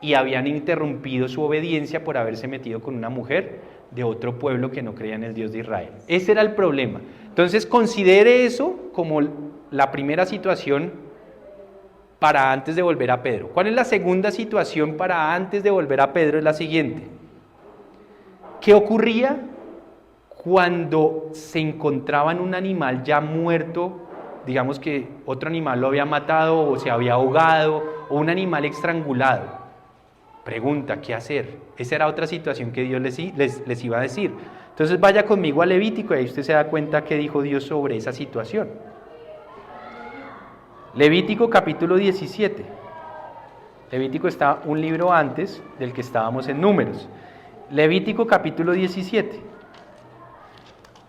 y habían interrumpido su obediencia por haberse metido con una mujer de otro pueblo que no creía en el Dios de Israel. Ese era el problema. Entonces considere eso como la primera situación para antes de volver a Pedro. ¿Cuál es la segunda situación para antes de volver a Pedro? Es la siguiente. ¿Qué ocurría cuando se encontraban un animal ya muerto? Digamos que otro animal lo había matado o se había ahogado o un animal estrangulado. Pregunta, ¿qué hacer? Esa era otra situación que Dios les iba a decir. Entonces vaya conmigo a Levítico y ahí usted se da cuenta qué dijo Dios sobre esa situación. Levítico capítulo 17. Levítico está un libro antes del que estábamos en Números. Levítico capítulo 17.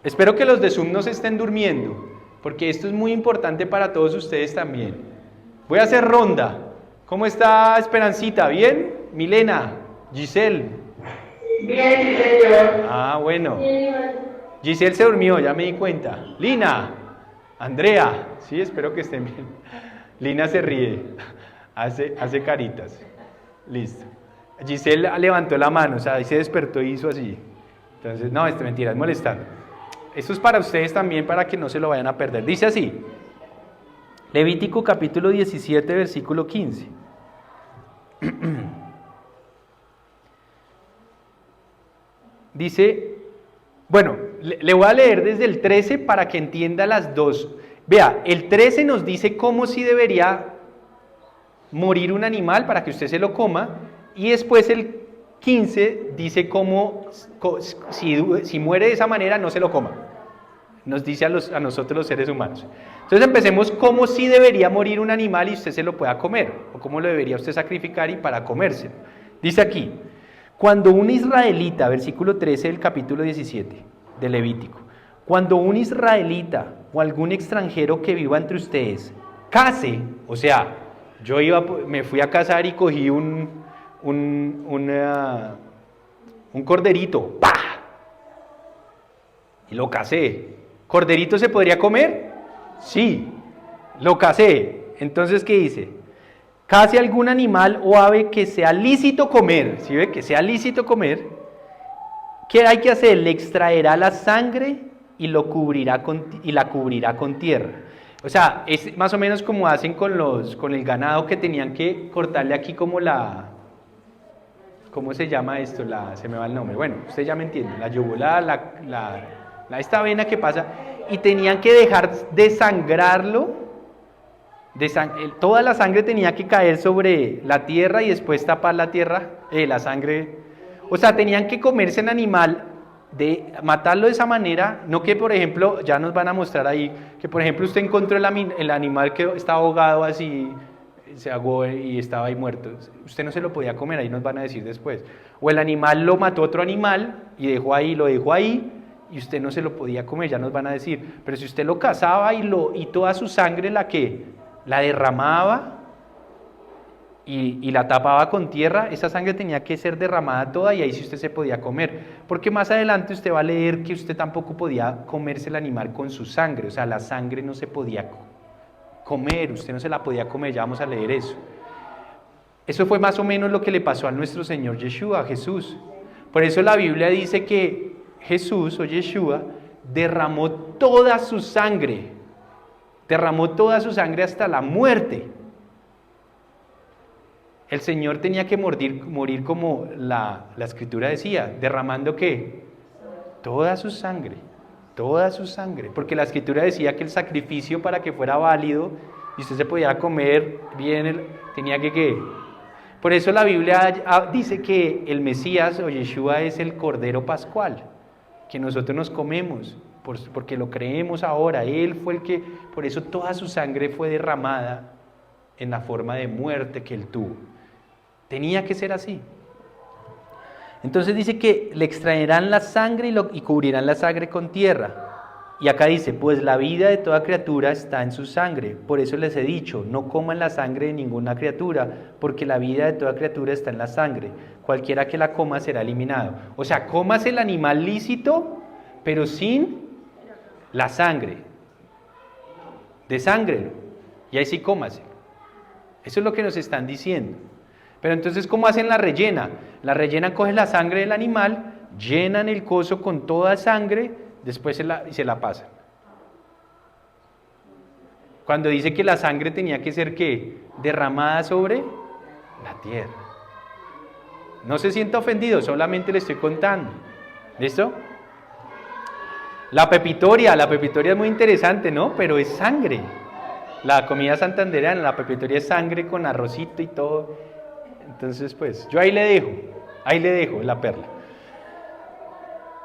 Espero que los de Zoom no se estén durmiendo, porque esto es muy importante para todos ustedes también. Voy a hacer ronda. ¿Cómo está Esperancita? ¿Bien? Milena, Giselle. Bien, sí, señor. Ah, bueno. Giselle se durmió, ya me di cuenta. Lina, Andrea, sí, espero que estén bien. Lina se ríe, hace caritas. Listo. Giselle levantó la mano, o sea, ahí se despertó y hizo así. Entonces, no, mentira, es molestando. Esto es para ustedes también, para que no se lo vayan a perder. Dice así, Levítico capítulo 17, versículo 15. Dice, bueno, le voy a leer desde el 13 para que entienda las dos. Vea, el 13 nos dice cómo sí debería morir un animal para que usted se lo coma, y después el 15 dice cómo, si muere de esa manera, no se lo coma. Nos dice a nosotros los seres humanos. Entonces empecemos cómo sí debería morir un animal y usted se lo pueda comer, o cómo lo debería usted sacrificar y para comérselo. Dice aquí, cuando un israelita, versículo 13 del capítulo 17 de Levítico, cuando un israelita o algún extranjero que viva entre ustedes case, o sea, me fui a cazar y cogí un corderito, ¡pah! Y lo casé. ¿Corderito se podría comer? Sí, lo casé. Entonces, ¿qué dice? Case algún animal o ave que sea lícito comer. ¿Sí ve? Que sea lícito comer. ¿Qué hay que hacer? Le extraerá la sangre y la cubrirá con tierra. O sea, es más o menos como hacen con el ganado, que tenían que cortarle aquí como ¿cómo se llama esto? Se me va el nombre. Bueno, usted ya me entiende. La yugular, esta vena que pasa, y tenían que dejar desangrarlo. Toda la sangre tenía que caer sobre la tierra y después tapar la tierra, la sangre. O sea, tenían que comerse el animal, matarlo de esa manera. No que, por ejemplo, ya nos van a mostrar ahí, que por ejemplo usted encontró el animal que estaba ahogado así, se ahogó y estaba ahí muerto. Usted no se lo podía comer, ahí nos van a decir después. O el animal lo mató otro animal y lo dejó ahí, y usted no se lo podía comer, ya nos van a decir. Pero si usted lo cazaba y toda su sangre la derramaba y la tapaba con tierra, esa sangre tenía que ser derramada toda, y ahí sí usted se podía comer. Porque más adelante usted va a leer que usted tampoco podía comerse el animal con su sangre, o sea, la sangre no se podía comer, usted no se la podía comer, ya vamos a leer eso. Eso fue más o menos lo que le pasó a nuestro Señor Yeshua, a Jesús. Por eso la Biblia dice que Jesús o Yeshua derramó toda su sangre hasta la muerte. El Señor tenía que morir como la Escritura decía, derramando ¿qué? Toda su sangre, porque la Escritura decía que el sacrificio, para que fuera válido y usted se podía comer bien, tenía que ¿qué? Por eso la Biblia dice que el Mesías o Yeshua es el Cordero Pascual, que nosotros nos comemos, porque lo creemos ahora. Él fue el que, por eso toda su sangre fue derramada en la forma de muerte que Él tuvo. Tenía que ser así. Entonces dice que le extraerán la sangre y cubrirán la sangre con tierra. Y acá dice, pues la vida de toda criatura está en su sangre. Por eso les he dicho, no coman la sangre de ninguna criatura, porque la vida de toda criatura está en la sangre. Cualquiera que la coma será eliminado. O sea, comas el animal lícito, pero sin la sangre. Desángrelo. Y ahí sí cómase. Eso es lo que nos están diciendo. Pero entonces, ¿cómo hacen la rellena? La rellena coge la sangre del animal, llenan el coso con toda sangre, después se la pasan. Cuando dice que la sangre tenía que ser ¿qué? Derramada sobre la tierra. No se sienta ofendido, solamente le estoy contando. ¿Listo? La pepitoria es muy interesante, ¿no? Pero es sangre. La comida santandereana, la pepitoria es sangre con arrocito y todo. Entonces, pues, yo ahí le dejo la perla.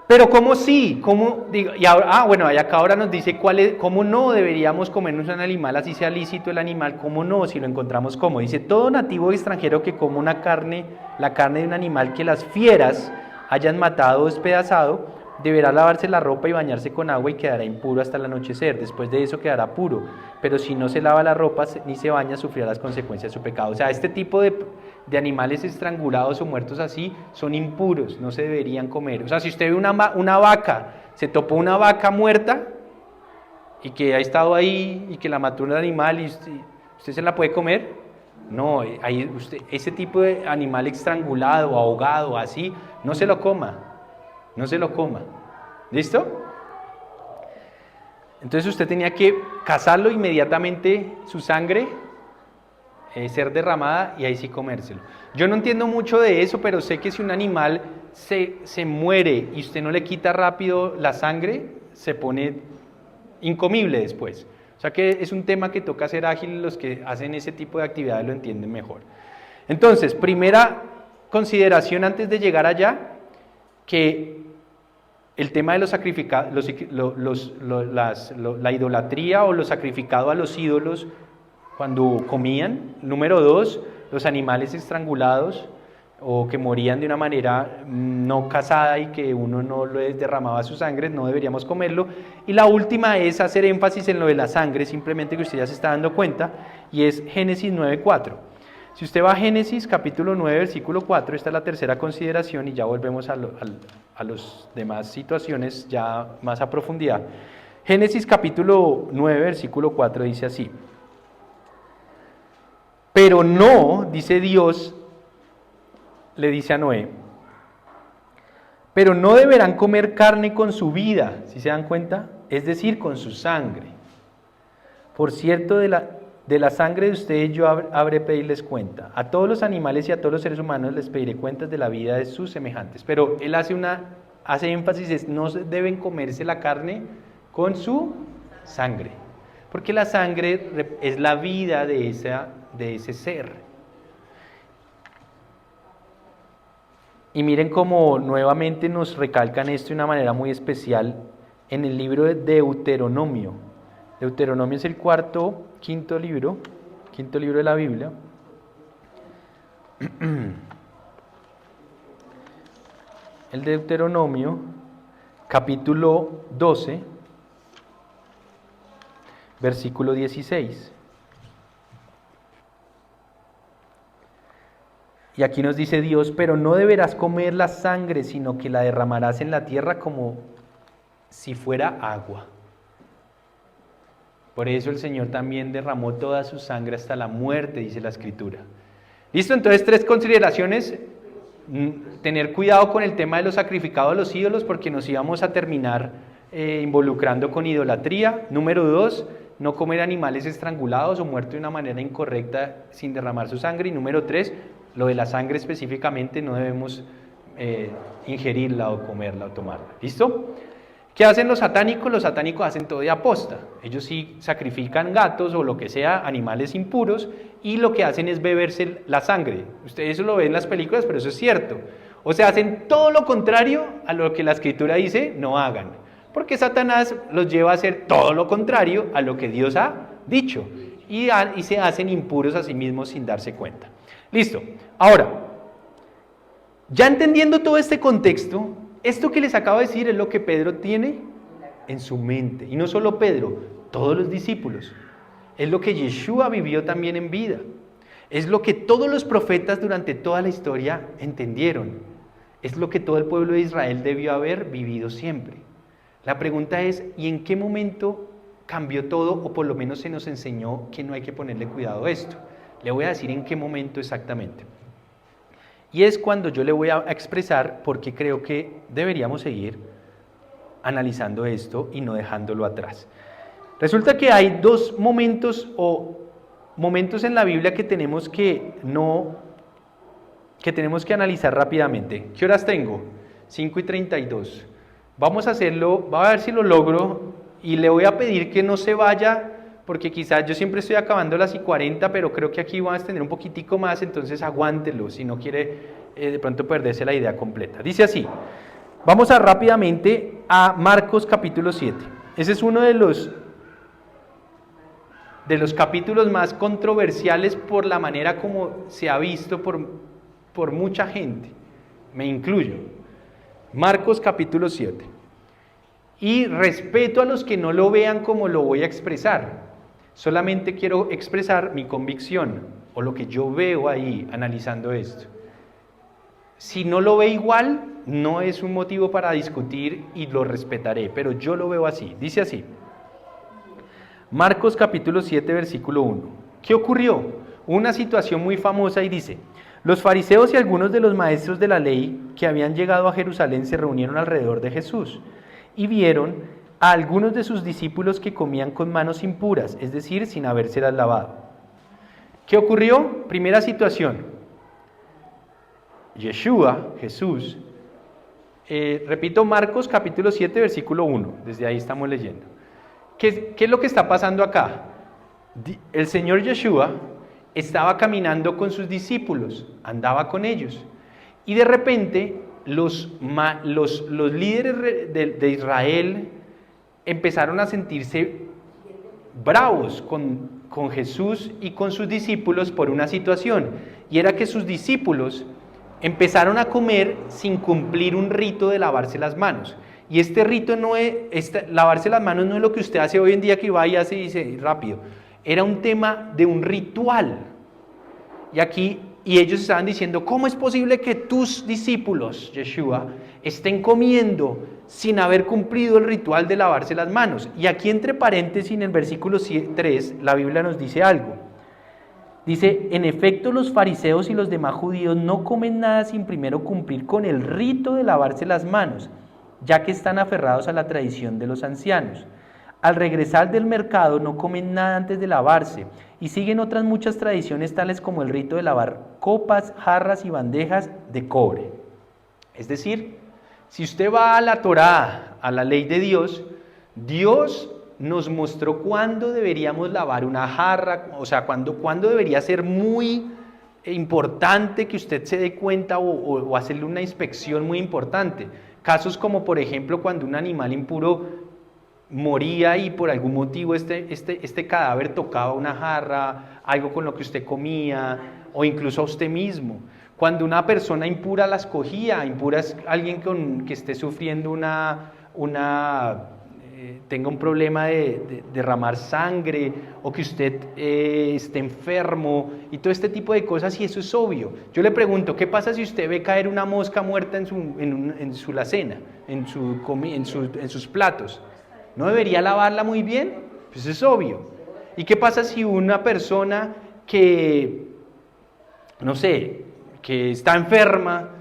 Pero ¿cómo sí? ¿Cómo digo? Y ahora, bueno, y acá ahora nos dice cómo no deberíamos comernos un animal, así sea lícito el animal, cómo no, si lo encontramos como. Dice, todo nativo extranjero que coma la carne de un animal que las fieras hayan matado o despedazado, deberá lavarse la ropa y bañarse con agua y quedará impuro hasta el anochecer. Después de eso quedará puro. Pero si no se lava la ropa ni se baña, sufrirá las consecuencias de su pecado. O sea, este tipo de animales estrangulados o muertos así son impuros, no se deberían comer. O sea, si usted ve una vaca, se topó una vaca muerta y que ha estado ahí y que la mató un animal y usted se la puede comer. No, ese tipo de animal estrangulado, ahogado, así, no se lo coma. No se lo coma. ¿Listo? Entonces usted tenía que cazarlo inmediatamente, su sangre, ser derramada y ahí sí comérselo. Yo no entiendo mucho de eso, pero sé que si un animal se muere y usted no le quita rápido la sangre, se pone incomible después. O sea que es un tema que toca ser ágil, los que hacen ese tipo de actividades lo entienden mejor. Entonces, primera consideración antes de llegar allá, que el tema de los sacrificados, la idolatría o lo sacrificado a los ídolos cuando comían. Número 2, los animales estrangulados o que morían de una manera no casada y que uno no les derramaba su sangre, no deberíamos comerlo. Y la última es hacer énfasis en lo de la sangre, simplemente que usted ya se está dando cuenta, y es Génesis 9:4. Si usted va a Génesis capítulo 9, versículo 4, esta es la tercera consideración y ya volvemos a las demás situaciones ya más a profundidad. Génesis capítulo 9, versículo 4 dice así: pero no, dice Dios, le dice a Noé, pero no deberán comer carne con su vida, ¿sí se dan cuenta? Es decir, con su sangre. Por cierto, de la sangre de ustedes yo habré pedirles cuenta. A todos los animales y a todos los seres humanos les pediré cuentas de la vida de sus semejantes. Pero él hace énfasis, no deben comerse la carne con su sangre. Porque la sangre es la vida de ese ser. Y miren cómo nuevamente nos recalcan esto de una manera muy especial en el libro de Deuteronomio. Deuteronomio es el quinto libro de la Biblia. El Deuteronomio, capítulo 12, versículo 16. Y aquí nos dice Dios, pero no deberás comer la sangre, sino que la derramarás en la tierra como si fuera agua. Por eso el Señor también derramó toda su sangre hasta la muerte, dice la Escritura. ¿Listo? Entonces, 3 consideraciones. Tener cuidado con el tema de los sacrificados a los ídolos, porque nos íbamos a terminar involucrando con idolatría. Número 2, no comer animales estrangulados o muertos de una manera incorrecta sin derramar su sangre. Y número 3, lo de la sangre específicamente, no debemos ingerirla o comerla o tomarla. ¿Listo? ¿Qué hacen los satánicos? Los satánicos hacen todo de aposta. Ellos sí sacrifican gatos o lo que sea, animales impuros, y lo que hacen es beberse la sangre. Ustedes eso lo ven en las películas, pero eso es cierto. O sea, hacen todo lo contrario a lo que la Escritura dice no hagan. Porque Satanás los lleva a hacer todo lo contrario a lo que Dios ha dicho. Y se hacen impuros a sí mismos sin darse cuenta. Listo. Ahora, ya entendiendo todo este contexto, esto que les acabo de decir es lo que Pedro tiene en su mente. Y no solo Pedro, todos los discípulos. Es lo que Yeshua vivió también en vida. Es lo que todos los profetas durante toda la historia entendieron. Es lo que todo el pueblo de Israel debió haber vivido siempre. La pregunta es, ¿y en qué momento cambió todo? O por lo menos se nos enseñó que no hay que ponerle cuidado a esto. Le voy a decir en qué momento exactamente. Y es cuando yo le voy a expresar por qué creo que deberíamos seguir analizando esto y no dejándolo atrás. Resulta que hay 2 momentos en la Biblia que tenemos que analizar rápidamente. ¿Qué horas tengo? 5 y 32. Vamos a hacerlo, voy a ver si lo logro y le voy a pedir que no se vaya, porque quizás yo siempre estoy acabando las y 40, pero creo que aquí van a extender un poquitico más, entonces aguántelo si no quiere de pronto perderse la idea completa. Dice así, vamos a rápidamente a Marcos capítulo 7. Ese es uno de los capítulos más controversiales por la manera como se ha visto por mucha gente, me incluyo. Marcos capítulo 7. Y respeto a los que no lo vean como lo voy a expresar, solamente quiero expresar mi convicción o lo que yo veo ahí analizando esto. Si no lo ve igual, no es un motivo para discutir y lo respetaré, pero yo lo veo así. Dice así, Marcos capítulo 7, versículo 1. ¿Qué ocurrió? Una situación muy famosa y dice, los fariseos y algunos de los maestros de la ley que habían llegado a Jerusalén se reunieron alrededor de Jesús y vieron a algunos de sus discípulos que comían con manos impuras, es decir, sin habérselas lavado. ¿Qué ocurrió? Primera situación. Yeshua, Jesús, repito, Marcos capítulo 7, versículo 1, desde ahí estamos leyendo. ¿Qué es lo que está pasando acá? El Señor Yeshua estaba caminando con sus discípulos, andaba con ellos, y de repente los líderes de Israel empezaron a sentirse bravos con Jesús y con sus discípulos por una situación, y era que sus discípulos empezaron a comer sin cumplir un rito de lavarse las manos. Y este rito no es, lavarse las manos no es lo que usted hace hoy en día que va y hace y dice rápido. Era un tema de un ritual. Y ellos estaban diciendo, ¿cómo es posible que tus discípulos, Yeshua, estén comiendo sin haber cumplido el ritual de lavarse las manos? Y aquí entre paréntesis en el versículo 3, la Biblia nos dice algo. Dice, en efecto los fariseos y los demás judíos no comen nada sin primero cumplir con el rito de lavarse las manos, ya que están aferrados a la tradición de los ancianos. Al regresar del mercado no comen nada antes de lavarse y siguen otras muchas tradiciones tales como el rito de lavar copas, jarras y bandejas de cobre. Es decir, si usted va a la Torá, a la ley de Dios, Dios nos mostró cuándo deberíamos lavar una jarra, o sea, cuándo debería ser muy importante que usted se dé cuenta o hacerle una inspección muy importante. Casos como por ejemplo cuando un animal impuro moría y por algún motivo este cadáver tocaba una jarra, algo con lo que usted comía o incluso a usted mismo. Cuando una persona impura las cogía, impura es alguien que esté sufriendo tenga un problema de derramar sangre o que usted esté enfermo y todo este tipo de cosas, y eso es obvio. Yo le pregunto, ¿qué pasa si usted ve caer una mosca muerta en su alacena, en sus platos? ¿No debería lavarla muy bien? Pues es obvio. ¿Y qué pasa si una persona que, no sé, que está enferma?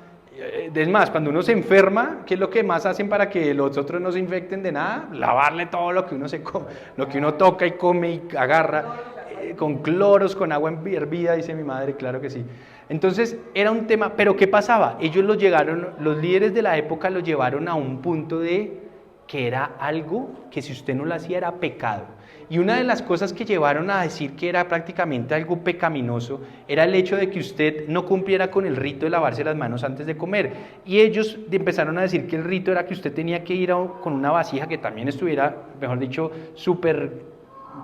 Es más, cuando uno se enferma, ¿qué es lo que más hacen para que los otros no se infecten de nada? Lavarle todo lo que uno se come, lo que uno toca y come y agarra, con cloros, con agua hervida, dice mi madre, claro que sí. Entonces era un tema, pero ¿qué pasaba? Ellos los líderes de la época lo llevaron a un punto de que era algo que si usted no lo hacía era pecado. Y una de las cosas que llevaron a decir que era prácticamente algo pecaminoso era el hecho de que usted no cumpliera con el rito de lavarse las manos antes de comer. Y ellos empezaron a decir que el rito era que usted tenía que ir con una vasija que también estuviera, mejor dicho, súper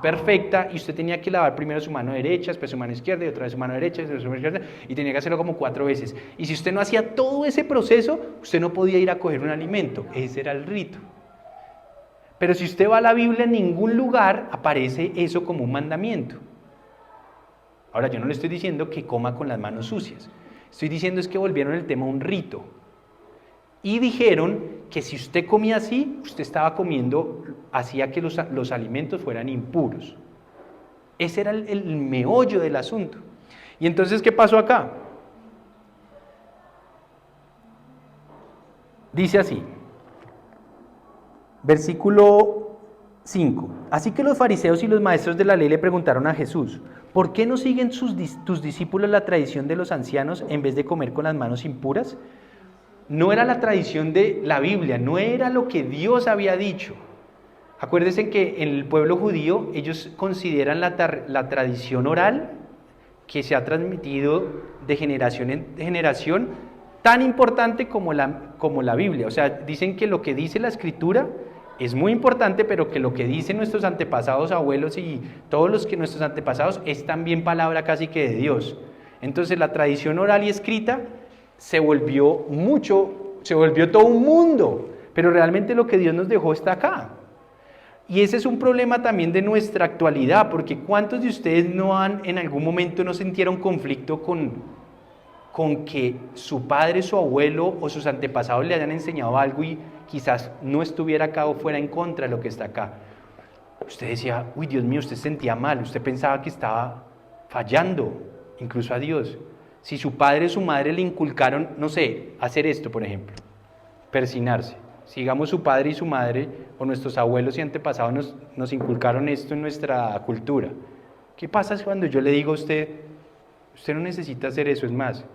perfecta, y usted tenía que lavar primero su mano derecha, después su mano izquierda y otra vez su mano derecha, después su mano izquierda, y tenía que hacerlo como 4 veces. Y si usted no hacía todo ese proceso, usted no podía ir a coger un alimento. Ese era el rito. Pero si usted va a la Biblia, en ningún lugar aparece eso como un mandamiento. Ahora, yo no le estoy diciendo que coma con las manos sucias. Estoy diciendo es que volvieron el tema un rito. Y dijeron que si usted comía así, usted estaba comiendo, hacía que los alimentos fueran impuros. Ese era el meollo del asunto. Y entonces, ¿qué pasó acá? Dice así. Versículo 5. Así que los fariseos y los maestros de la ley le preguntaron a Jesús, ¿por qué no siguen tus discípulos la tradición de los ancianos en vez de comer con las manos impuras? no era la tradición de la Biblia, no era lo que Dios había dicho. Acuérdense que en el pueblo judío ellos consideran la tradición oral que se ha transmitido de generación en generación tan importante como la Biblia. O sea, dicen que lo que dice la Escritura es muy importante, pero que lo que dicen nuestros antepasados, abuelos y todos los que nuestros antepasados es también palabra casi que de Dios. Entonces la tradición oral y escrita se volvió todo un mundo, pero realmente lo que Dios nos dejó está acá. Y ese es un problema también de nuestra actualidad, porque ¿cuántos de ustedes en algún momento no sintieron conflicto con que su padre, su abuelo o sus antepasados le hayan enseñado algo y quizás no estuviera acá o fuera en contra de lo que está acá? Usted decía, uy, Dios mío, usted se sentía mal, usted pensaba que estaba fallando, incluso a Dios. Si su padre o su madre le inculcaron, no sé, hacer esto, por ejemplo, persinarse. Si digamos su padre y su madre o nuestros abuelos y antepasados nos inculcaron esto en nuestra cultura, ¿qué pasa cuando yo le digo a usted, usted no necesita hacer eso? Es más,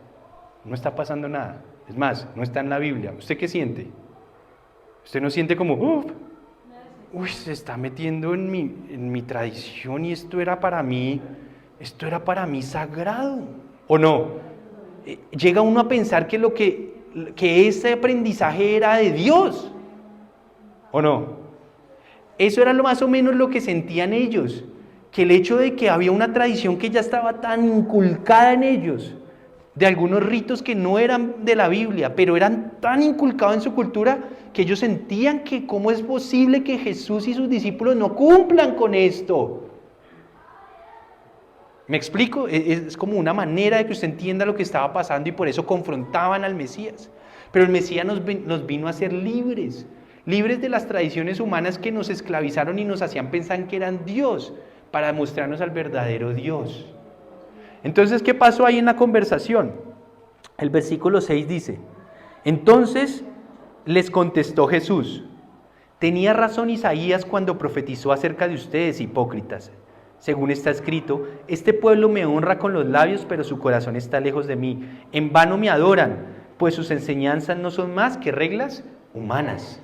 no está pasando nada, es más, no está en la Biblia. ¿Usted qué siente? ¿Usted no siente como, uy, se está metiendo en mi tradición y esto era para mí sagrado? ¿O no? Llega uno a pensar que ese aprendizaje era de Dios, ¿o no? Eso era más o menos lo que sentían ellos, que el hecho de que había una tradición que ya estaba tan inculcada en ellos, de algunos ritos que no eran de la Biblia, pero eran tan inculcados en su cultura, que ellos sentían que cómo es posible que Jesús y sus discípulos no cumplan con esto. ¿Me explico? Es como una manera de que usted entienda lo que estaba pasando y por eso confrontaban al Mesías. Pero el Mesías nos vino a ser libres de las tradiciones humanas que nos esclavizaron y nos hacían pensar que eran Dios, para mostrarnos al verdadero Dios. Entonces, ¿qué pasó ahí en la conversación? El versículo 6 dice, entonces les contestó Jesús, tenía razón Isaías cuando profetizó acerca de ustedes, hipócritas. Según está escrito, este pueblo me honra con los labios, pero su corazón está lejos de mí. En vano me adoran, pues sus enseñanzas no son más que reglas humanas.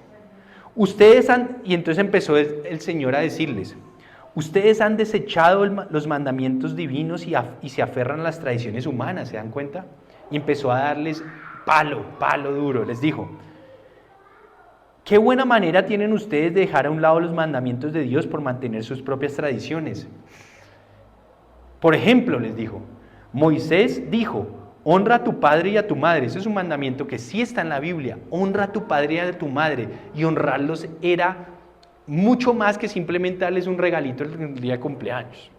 Y entonces empezó el Señor a decirles, ustedes han desechado los mandamientos divinos y se aferran a las tradiciones humanas, ¿se dan cuenta? Y empezó a darles palo duro, les dijo, qué buena manera tienen ustedes de dejar a un lado los mandamientos de Dios por mantener sus propias tradiciones. Por ejemplo, les dijo, Moisés dijo, honra a tu padre y a tu madre. Ese es un mandamiento que sí está en la Biblia. Honra a tu padre y a tu madre. Y honrarlos era mucho más que simplemente darles un regalito el día de cumpleaños.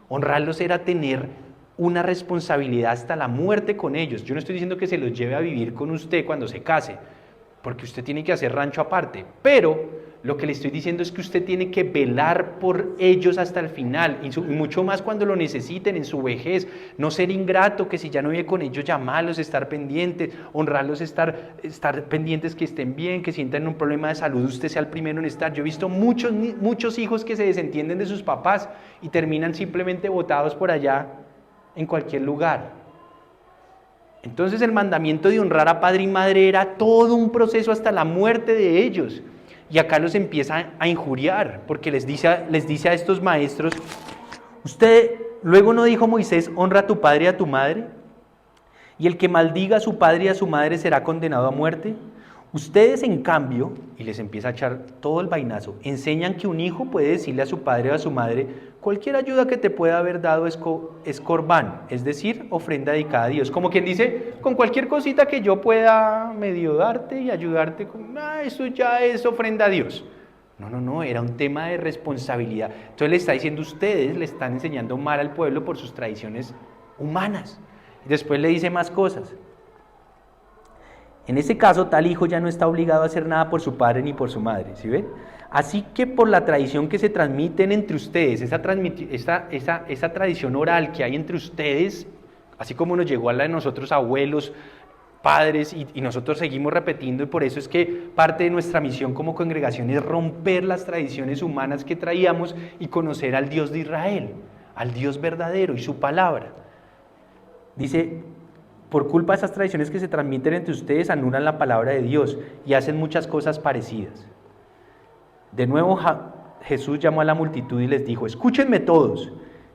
Honrarlos era tener una responsabilidad hasta la muerte con ellos. Yo no estoy diciendo que se los lleve a vivir con usted cuando se case, porque usted tiene que hacer rancho aparte, pero lo que le estoy diciendo es que usted tiene que velar por ellos hasta el final, y mucho más cuando lo necesiten en su vejez, no ser ingrato, que si ya no vive con ellos, llamarlos, estar pendientes, honrarlos, estar pendientes que estén bien, que si entran en un problema de salud, usted sea el primero en estar. Yo he visto muchos hijos que se desentienden de sus papás y terminan simplemente botados por allá en cualquier lugar. Entonces el mandamiento de honrar a padre y madre era todo un proceso hasta la muerte de ellos. Y acá los empieza a injuriar, porque les dice a estos maestros, luego no dijo Moisés, honra a tu padre y a tu madre, y el que maldiga a su padre y a su madre será condenado a muerte. Ustedes, en cambio, y les empieza a echar todo el vainazo, enseñan que un hijo puede decirle a su padre o a su madre, cualquier ayuda que te pueda haber dado es corbán, es decir, ofrenda dedicada a Dios. Como quien dice, con cualquier cosita que yo pueda medio darte y ayudarte, eso ya es ofrenda a Dios. No, era un tema de responsabilidad. Entonces le está diciendo, ustedes le están enseñando mal al pueblo por sus tradiciones humanas. Y después le dice más cosas. En ese caso, tal hijo ya no está obligado a hacer nada por su padre ni por su madre, ¿sí ven? Así que por la tradición que se transmiten entre ustedes, esa tradición oral que hay entre ustedes, así como nos llegó a la de nosotros abuelos, padres, y nosotros seguimos repitiendo, y por eso es que parte de nuestra misión como congregación es romper las tradiciones humanas que traíamos y conocer al Dios de Israel, al Dios verdadero y su palabra. Dice, por culpa de esas tradiciones que se transmiten entre ustedes, anulan la palabra de Dios y hacen muchas cosas parecidas. De nuevo Jesús llamó a la multitud y les dijo: escúchenme todos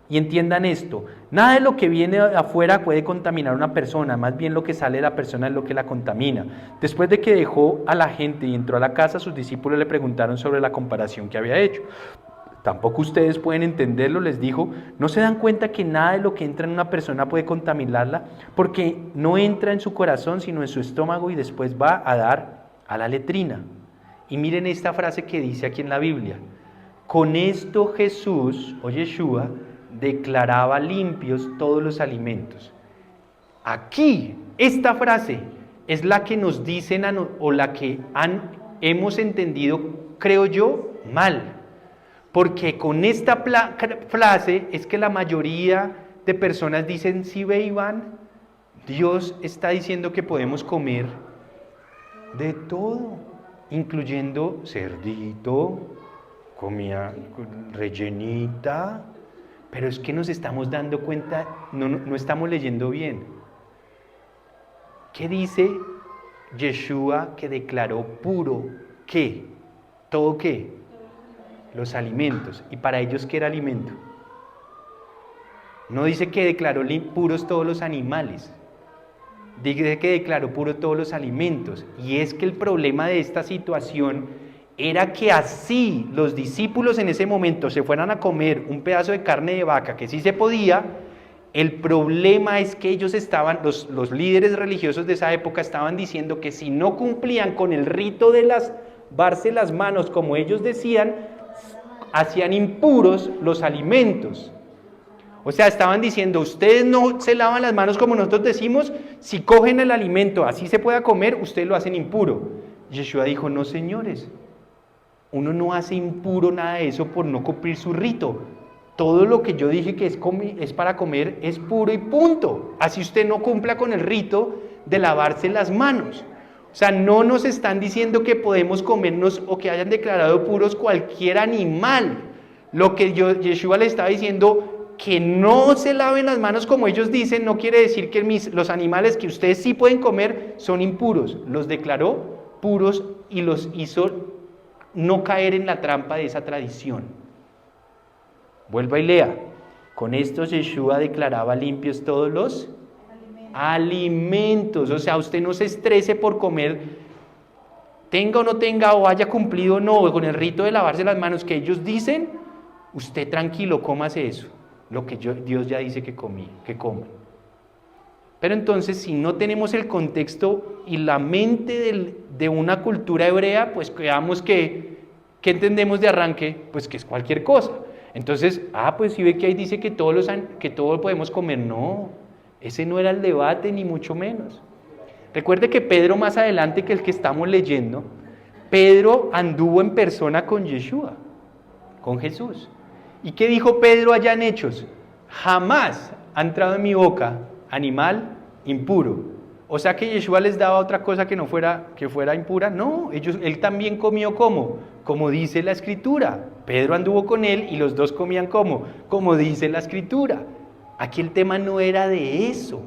y entiendan esto. Nada de lo que viene de afuera puede contaminar a una persona, más bien lo que sale de la persona es lo que la contamina. Después de que dejó a la gente y entró a la casa, sus discípulos le preguntaron sobre la comparación que había hecho. Tampoco ustedes pueden entenderlo, les dijo. ¿No se dan cuenta que nada de lo que entra en una persona puede contaminarla? Porque no entra en su corazón, sino en su estómago y después va a dar a la letrina. Y miren esta frase que dice aquí en la Biblia. Con esto Jesús, o Yeshua, declaraba limpios todos los alimentos. Aquí, esta frase es la que nos dicen o la que hemos entendido, creo yo, mal. Porque con esta frase es que la mayoría de personas dicen: sí, ve, Iván, Dios está diciendo que podemos comer de todo, incluyendo cerdito, comida rellenita, pero es que nos estamos dando cuenta, no estamos leyendo bien. ¿Qué dice Yeshua que declaró puro? ¿Qué? ¿Todo qué? Los alimentos. ¿Y para ellos qué era alimento? No dice que declaró puros todos los animales, dice que declaró puros todos los alimentos. Y es que el problema de esta situación era que así los discípulos en ese momento se fueran a comer un pedazo de carne de vaca, que sí se podía. El problema es que ellos estaban, los líderes religiosos de esa época estaban diciendo que si no cumplían con el rito de lavarse las manos como ellos decían, hacían impuros los alimentos. O sea, estaban diciendo: ustedes no se lavan las manos como nosotros decimos, si cogen el alimento así se pueda comer, ustedes lo hacen impuro. Yeshua dijo: no, señores, uno no hace impuro nada de eso por no cumplir su rito. Todo lo que yo dije que es para comer es puro y punto. Así usted no cumpla con el rito de lavarse las manos. O sea, no nos están diciendo que podemos comernos o que hayan declarado puros cualquier animal. Lo que Yeshua le estaba diciendo, que no se laven las manos como ellos dicen, no quiere decir que los animales que ustedes sí pueden comer son impuros. Los declaró puros y los hizo no caer en la trampa de esa tradición. Vuelva y lea. Con esto Yeshua declaraba limpios todos los alimentos. O sea, usted no se estrese por comer, tenga o no tenga, o haya cumplido o no con el rito de lavarse las manos que ellos dicen. Usted tranquilo, cómase eso, lo que Dios ya dice que coma. Pero entonces, si no tenemos el contexto y la mente de una cultura hebrea, pues creamos que, ¿qué entendemos de arranque? Pues que es cualquier cosa. Entonces, pues si ve que ahí dice que todo podemos comer. No, ese no era el debate, ni mucho menos. Recuerde que Pedro, más adelante que el que estamos leyendo, Pedro anduvo en persona con Yeshua, con Jesús. ¿Y qué dijo Pedro allá en Hechos? Jamás ha entrado en mi boca animal impuro. O sea que Yeshua les daba otra cosa que fuera impura. No, él también comió como dice la Escritura. Pedro anduvo con él y los dos comían como dice la Escritura. Aquí el tema no era de eso.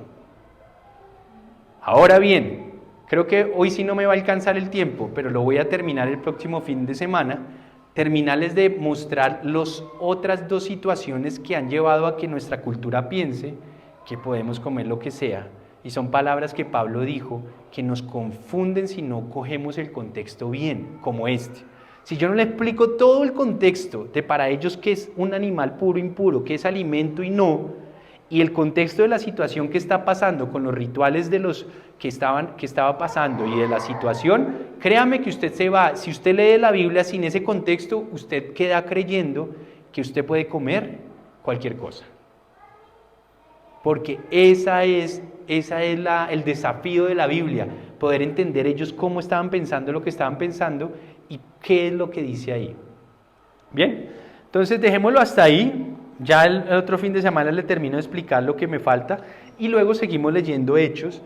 Ahora bien, creo que hoy sí no me va a alcanzar el tiempo, pero lo voy a terminar el próximo fin de semana. Terminarles de mostrar las otras dos situaciones que han llevado a que nuestra cultura piense que podemos comer lo que sea. Y son palabras que Pablo dijo que nos confunden si no cogemos el contexto bien, como este. Si yo no le explico todo el contexto de para ellos qué es un animal puro o impuro, qué es alimento y no, y el contexto de la situación que está pasando con los rituales de los que estaba pasando y de la situación, créame que usted si usted lee la Biblia sin ese contexto, usted queda creyendo que usted puede comer cualquier cosa. Porque esa es el desafío de la Biblia, poder entender ellos cómo estaban pensando lo que estaban pensando y qué es lo que dice ahí. Bien, entonces dejémoslo hasta ahí. Ya el otro fin de semana le termino de explicar lo que me falta y luego seguimos leyendo Hechos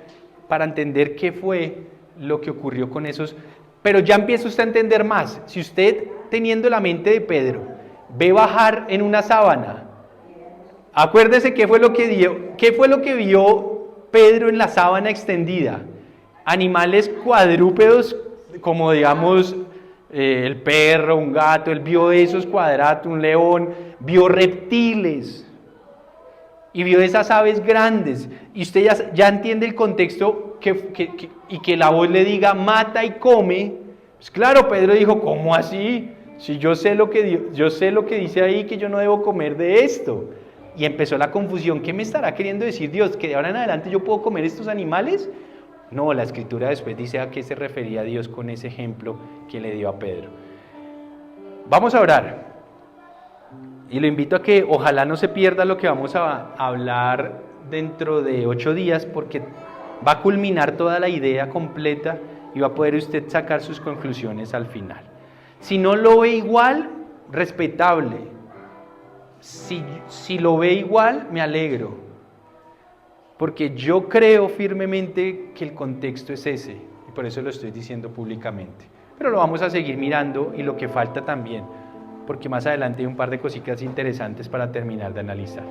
para entender qué fue lo que ocurrió con esos. Pero ya empieza usted a entender más. Si usted, teniendo la mente de Pedro, ve bajar en una sábana, acuérdese qué fue lo que vio Pedro en la sábana extendida? Animales cuadrúpedos, como digamos el perro, un gato, él vio esos cuadratos, un león, vio reptiles y vio esas aves grandes. Y usted ya entiende el contexto y que la voz le diga mata y come. Pues claro, Pedro dijo, ¿cómo así? Si yo sé lo que dice ahí, que yo no debo comer de esto. Y empezó la confusión. ¿Qué me estará queriendo decir Dios? ¿Que de ahora en adelante yo puedo comer estos animales? No, la Escritura después dice a qué se refería Dios con ese ejemplo que le dio a Pedro. Vamos a orar. Y lo invito a que ojalá no se pierda lo que vamos a hablar dentro de 8 días, porque va a culminar toda la idea completa y va a poder usted sacar sus conclusiones al final. Si no lo ve igual, respetable. Si lo ve igual, me alegro. Porque yo creo firmemente que el contexto es ese, y por eso lo estoy diciendo públicamente. Pero lo vamos a seguir mirando y lo que falta también, porque más adelante hay un par de cositas interesantes para terminar de analizar.